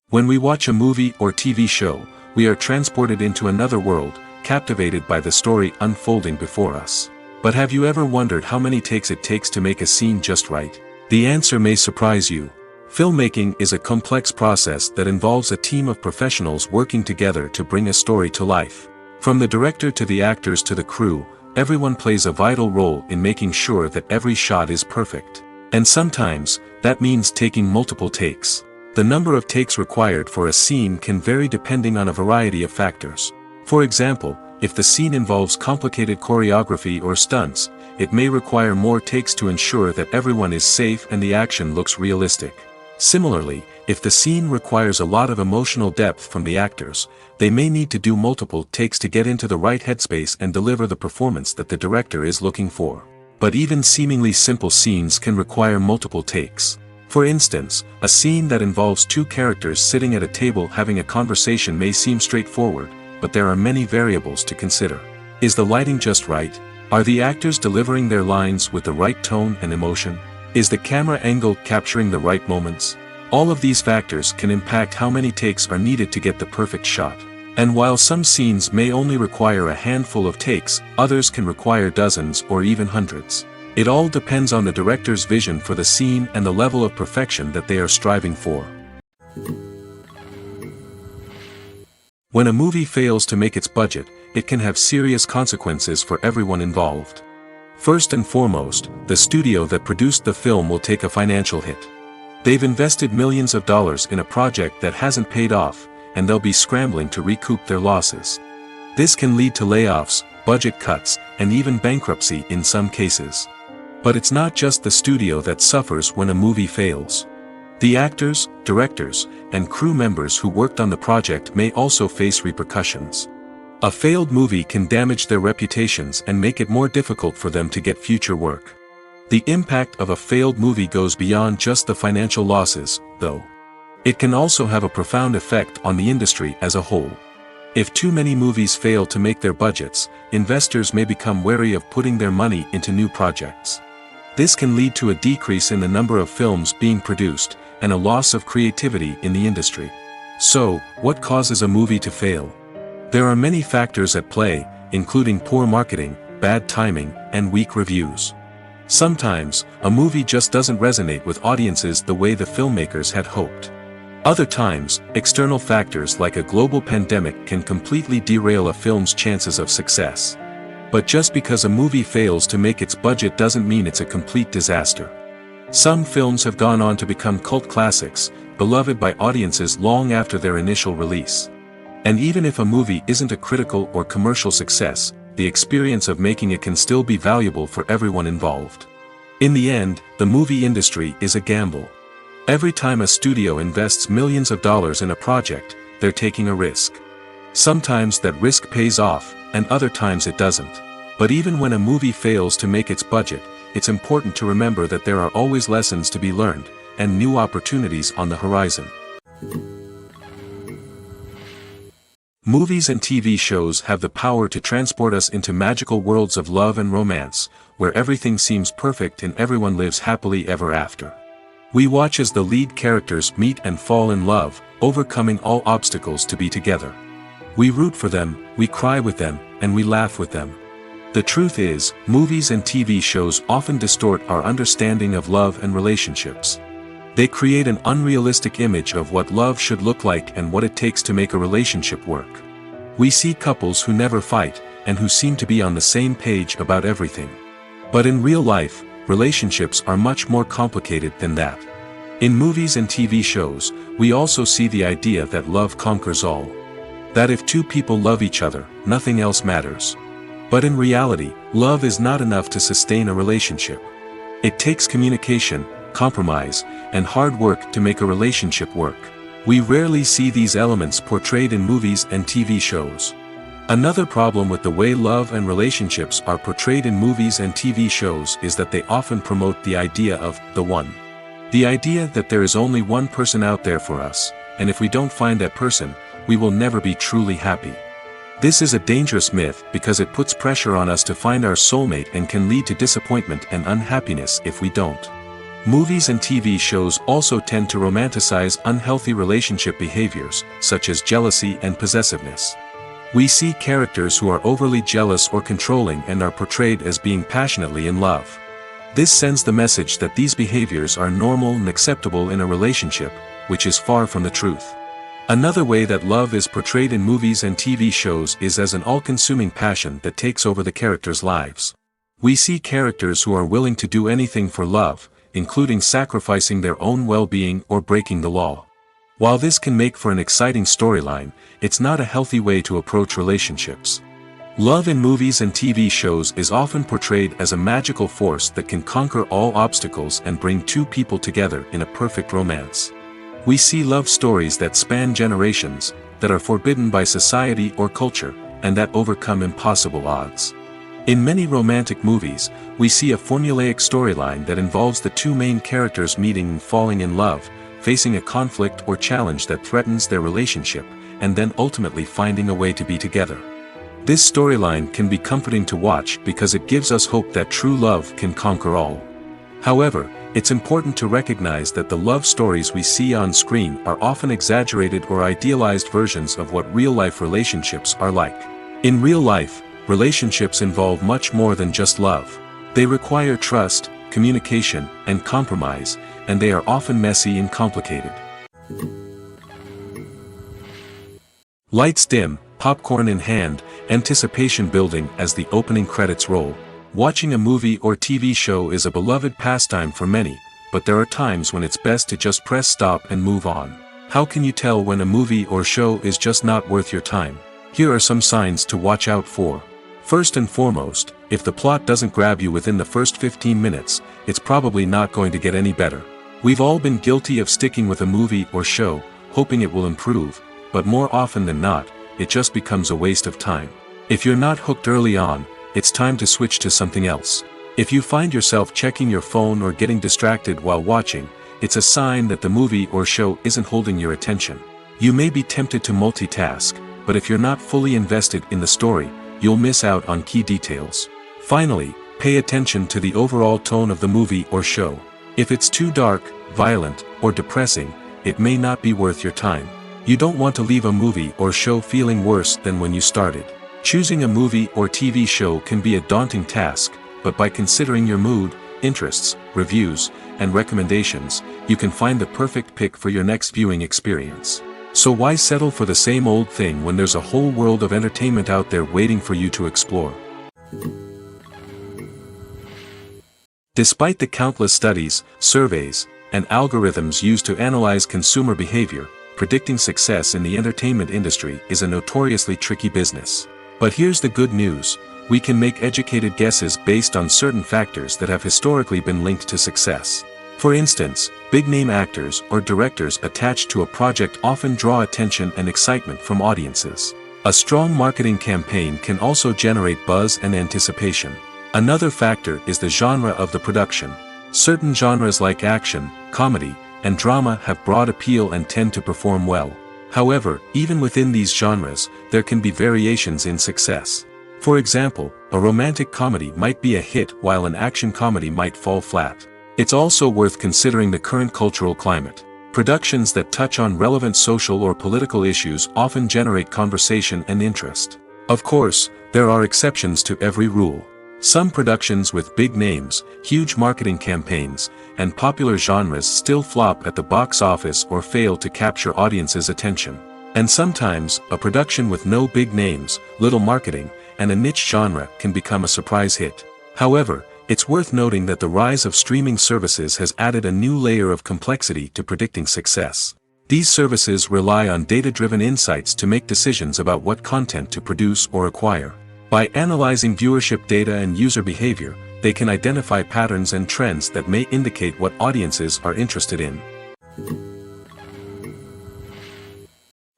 When we watch a movie or TV show, we are transported into another world, captivated by the story unfolding before us. But have you ever wondered how many takes it takes to make a scene just right? The answer may surprise you. Filmmaking is a complex process that involves a team of professionals working together to bring a story to life. From the director to the actors to the crew, everyone plays a vital role in making sure that every shot is perfect. And sometimes, that means taking multiple takes. The number of takes required for a scene can vary depending on a variety of factors. For example, if the scene involves complicated choreography or stunts, it may require more takes to ensure that everyone is safe and the action looks realistic. Similarly, if the scene requires a lot of emotional depth from the actors, they may need to do multiple takes to get into the right headspace and deliver the performance that the director is looking for. But even seemingly simple scenes can require multiple takes. For instance, a scene that involves two characters sitting at a table having a conversation may seem straightforward, but there are many variables to consider. Is the lighting just right? Are the actors delivering their lines with the right tone and emotion? Is the camera angle capturing the right moments? All of these factors can impact how many takes are needed to get the perfect shot. And while some scenes may only require a handful of takes, others can require dozens or even hundreds. It all depends on the director's vision for the scene and the level of perfection that they are striving for. When a movie fails to make its budget, it can have serious consequences for everyone involved. First and foremost, the studio that produced the film will take a financial hit. They've invested millions of dollars in a project that hasn't paid off, and they'll be scrambling to recoup their losses. This can lead to layoffs, budget cuts, and even bankruptcy in some cases. But it's not just the studio that suffers when a movie fails. The actors, directors, and crew members who worked on the project may also face repercussions. A failed movie can damage their reputations and make it more difficult for them to get future work. The impact of a failed movie goes beyond just the financial losses, though. It can also have a profound effect on the industry as a whole. If too many movies fail to make their budgets, investors may become wary of putting their money into new projects. This can lead to a decrease in the number of films being produced, and a loss of creativity in the industry. So, what causes a movie to fail? There are many factors at play, including poor marketing, bad timing, and weak reviews. Sometimes, a movie just doesn't resonate with audiences the way the filmmakers had hoped. Other times, external factors like a global pandemic can completely derail a film's chances of success. But just because a movie fails to make its budget doesn't mean it's a complete disaster. Some films have gone on to become cult classics, beloved by audiences long after their initial release. And even if a movie isn't a critical or commercial success, the experience of making it can still be valuable for everyone involved. In the end, the movie industry is a gamble. Every time a studio invests millions of dollars in a project, they're taking a risk. Sometimes that risk pays off, and other times it doesn't. But even when a movie fails to make its budget, it's important to remember that there are always lessons to be learned, and new opportunities on the horizon. Movies and TV shows have the power to transport us into magical worlds of love and romance, where everything seems perfect and everyone lives happily ever after. We watch as the lead characters meet and fall in love, overcoming all obstacles to be together. We root for them, we cry with them, and we laugh with them. The truth is, movies and TV shows often distort our understanding of love and relationships. They create an unrealistic image of what love should look like and what it takes to make a relationship work. We see couples who never fight, and who seem to be on the same page about everything. But in real life, relationships are much more complicated than that. In movies and TV shows, we also see the idea that love conquers all. That if two people love each other, nothing else matters. But in reality, love is not enough to sustain a relationship. It takes communication, compromise, and hard work to make a relationship work. We rarely see these elements portrayed in movies and TV shows. Another problem with the way love and relationships are portrayed in movies and TV shows is that they often promote the idea of the one. The idea that there is only one person out there for us, and if we don't find that person, we will never be truly happy. This is a dangerous myth because it puts pressure on us to find our soulmate and can lead to disappointment and unhappiness if we don't. Movies and TV shows also tend to romanticize unhealthy relationship behaviors, such as jealousy and possessiveness. We see characters who are overly jealous or controlling and are portrayed as being passionately in love. This sends the message that these behaviors are normal and acceptable in a relationship, which is far from the truth. Another way that love is portrayed in movies and TV shows is as an all-consuming passion that takes over the characters' lives. We see characters who are willing to do anything for love, including sacrificing their own well-being or breaking the law. While this can make for an exciting storyline, it's not a healthy way to approach relationships. Love in movies and TV shows is often portrayed as a magical force that can conquer all obstacles and bring two people together in a perfect romance. We see love stories that span generations, that are forbidden by society or culture, and that overcome impossible odds. In many romantic movies, we see a formulaic storyline that involves the two main characters meeting and falling in love, facing a conflict or challenge that threatens their relationship, and then ultimately finding a way to be together. This storyline can be comforting to watch because it gives us hope that true love can conquer all. However, it's important to recognize that the love stories we see on screen are often exaggerated or idealized versions of what real-life relationships are like. In real life, relationships involve much more than just love. They require trust, communication, and compromise, and they are often messy and complicated. Lights dim, popcorn in hand, anticipation building as the opening credits roll. Watching a movie or TV show is a beloved pastime for many, but there are times when it's best to just press stop and move on. How can you tell when a movie or show is just not worth your time? Here are some signs to watch out for. First and foremost, if the plot doesn't grab you within the first 15 minutes, it's probably not going to get any better. We've all been guilty of sticking with a movie or show, hoping it will improve, but more often than not, it just becomes a waste of time. If you're not hooked early on, it's time to switch to something else. If you find yourself checking your phone or getting distracted while watching, it's a sign that the movie or show isn't holding your attention. You may be tempted to multitask, but if you're not fully invested in the story, you'll miss out on key details. Finally, pay attention to the overall tone of the movie or show. If it's too dark, violent, or depressing, it may not be worth your time. You don't want to leave a movie or show feeling worse than when you started. Choosing a movie or TV show can be a daunting task, but by considering your mood, interests, reviews, and recommendations, you can find the perfect pick for your next viewing experience. So why settle for the same old thing when there's a whole world of entertainment out there waiting for you to explore? Despite the countless studies, surveys, and algorithms used to analyze consumer behavior, predicting success in the entertainment industry is a notoriously tricky business. But here's the good news: we can make educated guesses based on certain factors that have historically been linked to success. For instance, big-name actors or directors attached to a project often draw attention and excitement from audiences. A strong marketing campaign can also generate buzz and anticipation. Another factor is the genre of the production. Certain genres like action, comedy, and drama have broad appeal and tend to perform well. However, even within these genres, there can be variations in success. For example, a romantic comedy might be a hit while an action comedy might fall flat. It's also worth considering the current cultural climate. Productions that touch on relevant social or political issues often generate conversation and interest. Of course, there are exceptions to every rule. Some productions with big names, huge marketing campaigns, and popular genres still flop at the box office or fail to capture audiences' attention. And sometimes, a production with no big names, little marketing, and a niche genre can become a surprise hit. However, it's worth noting that the rise of streaming services has added a new layer of complexity to predicting success. These services rely on data-driven insights to make decisions about what content to produce or acquire. By analyzing viewership data and user behavior, they can identify patterns and trends that may indicate what audiences are interested in.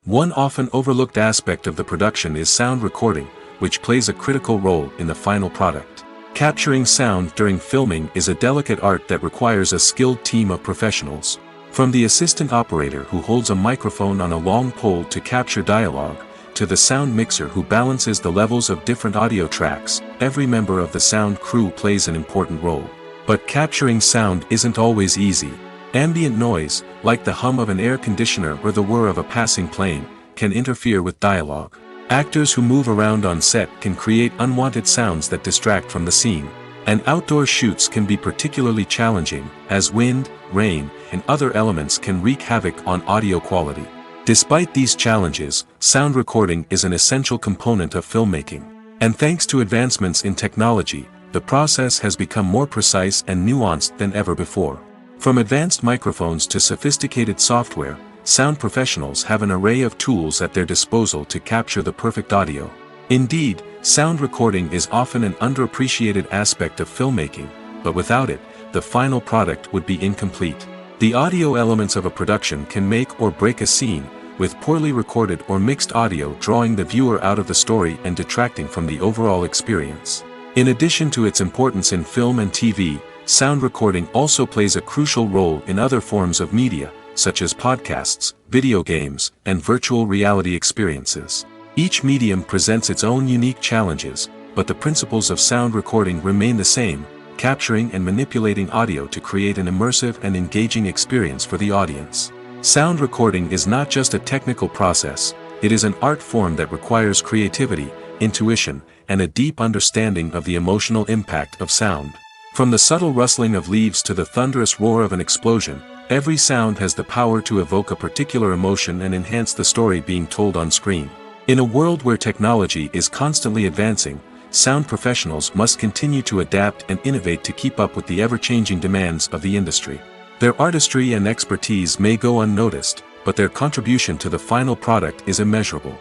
One often overlooked aspect of the production is sound recording, which plays a critical role in the final product. Capturing sound during filming is a delicate art that requires a skilled team of professionals. From the assistant operator who holds a microphone on a long pole to capture dialogue, to the sound mixer who balances the levels of different audio tracks, every member of the sound crew plays an important role. But capturing sound isn't always easy. Ambient noise, like the hum of an air conditioner or the whir of a passing plane, can interfere with dialogue. Actors who move around on set can create unwanted sounds that distract from the scene. And outdoor shoots can be particularly challenging, as wind, rain, and other elements can wreak havoc on audio quality. Despite these challenges, sound recording is an essential component of filmmaking. And thanks to advancements in technology, the process has become more precise and nuanced than ever before. From advanced microphones to sophisticated software, sound professionals have an array of tools at their disposal to capture the perfect audio. Indeed, sound recording is often an underappreciated aspect of filmmaking, but without it, the final product would be incomplete. The audio elements of a production can make or break a scene, with poorly recorded or mixed audio drawing the viewer out of the story and detracting from the overall experience. In addition to its importance in film and TV, sound recording also plays a crucial role in other forms of media, such as podcasts, video games, and virtual reality experiences. Each medium presents its own unique challenges, but the principles of sound recording remain the same: capturing and manipulating audio to create an immersive and engaging experience for the audience. Sound recording is not just a technical process, it is an art form that requires creativity, intuition, and a deep understanding of the emotional impact of sound. From the subtle rustling of leaves to the thunderous roar of an explosion, every sound has the power to evoke a particular emotion and enhance the story being told on screen. In a world where technology is constantly advancing, sound professionals must continue to adapt and innovate to keep up with the ever-changing demands of the industry. Their artistry and expertise may go unnoticed, but their contribution to the final product is immeasurable.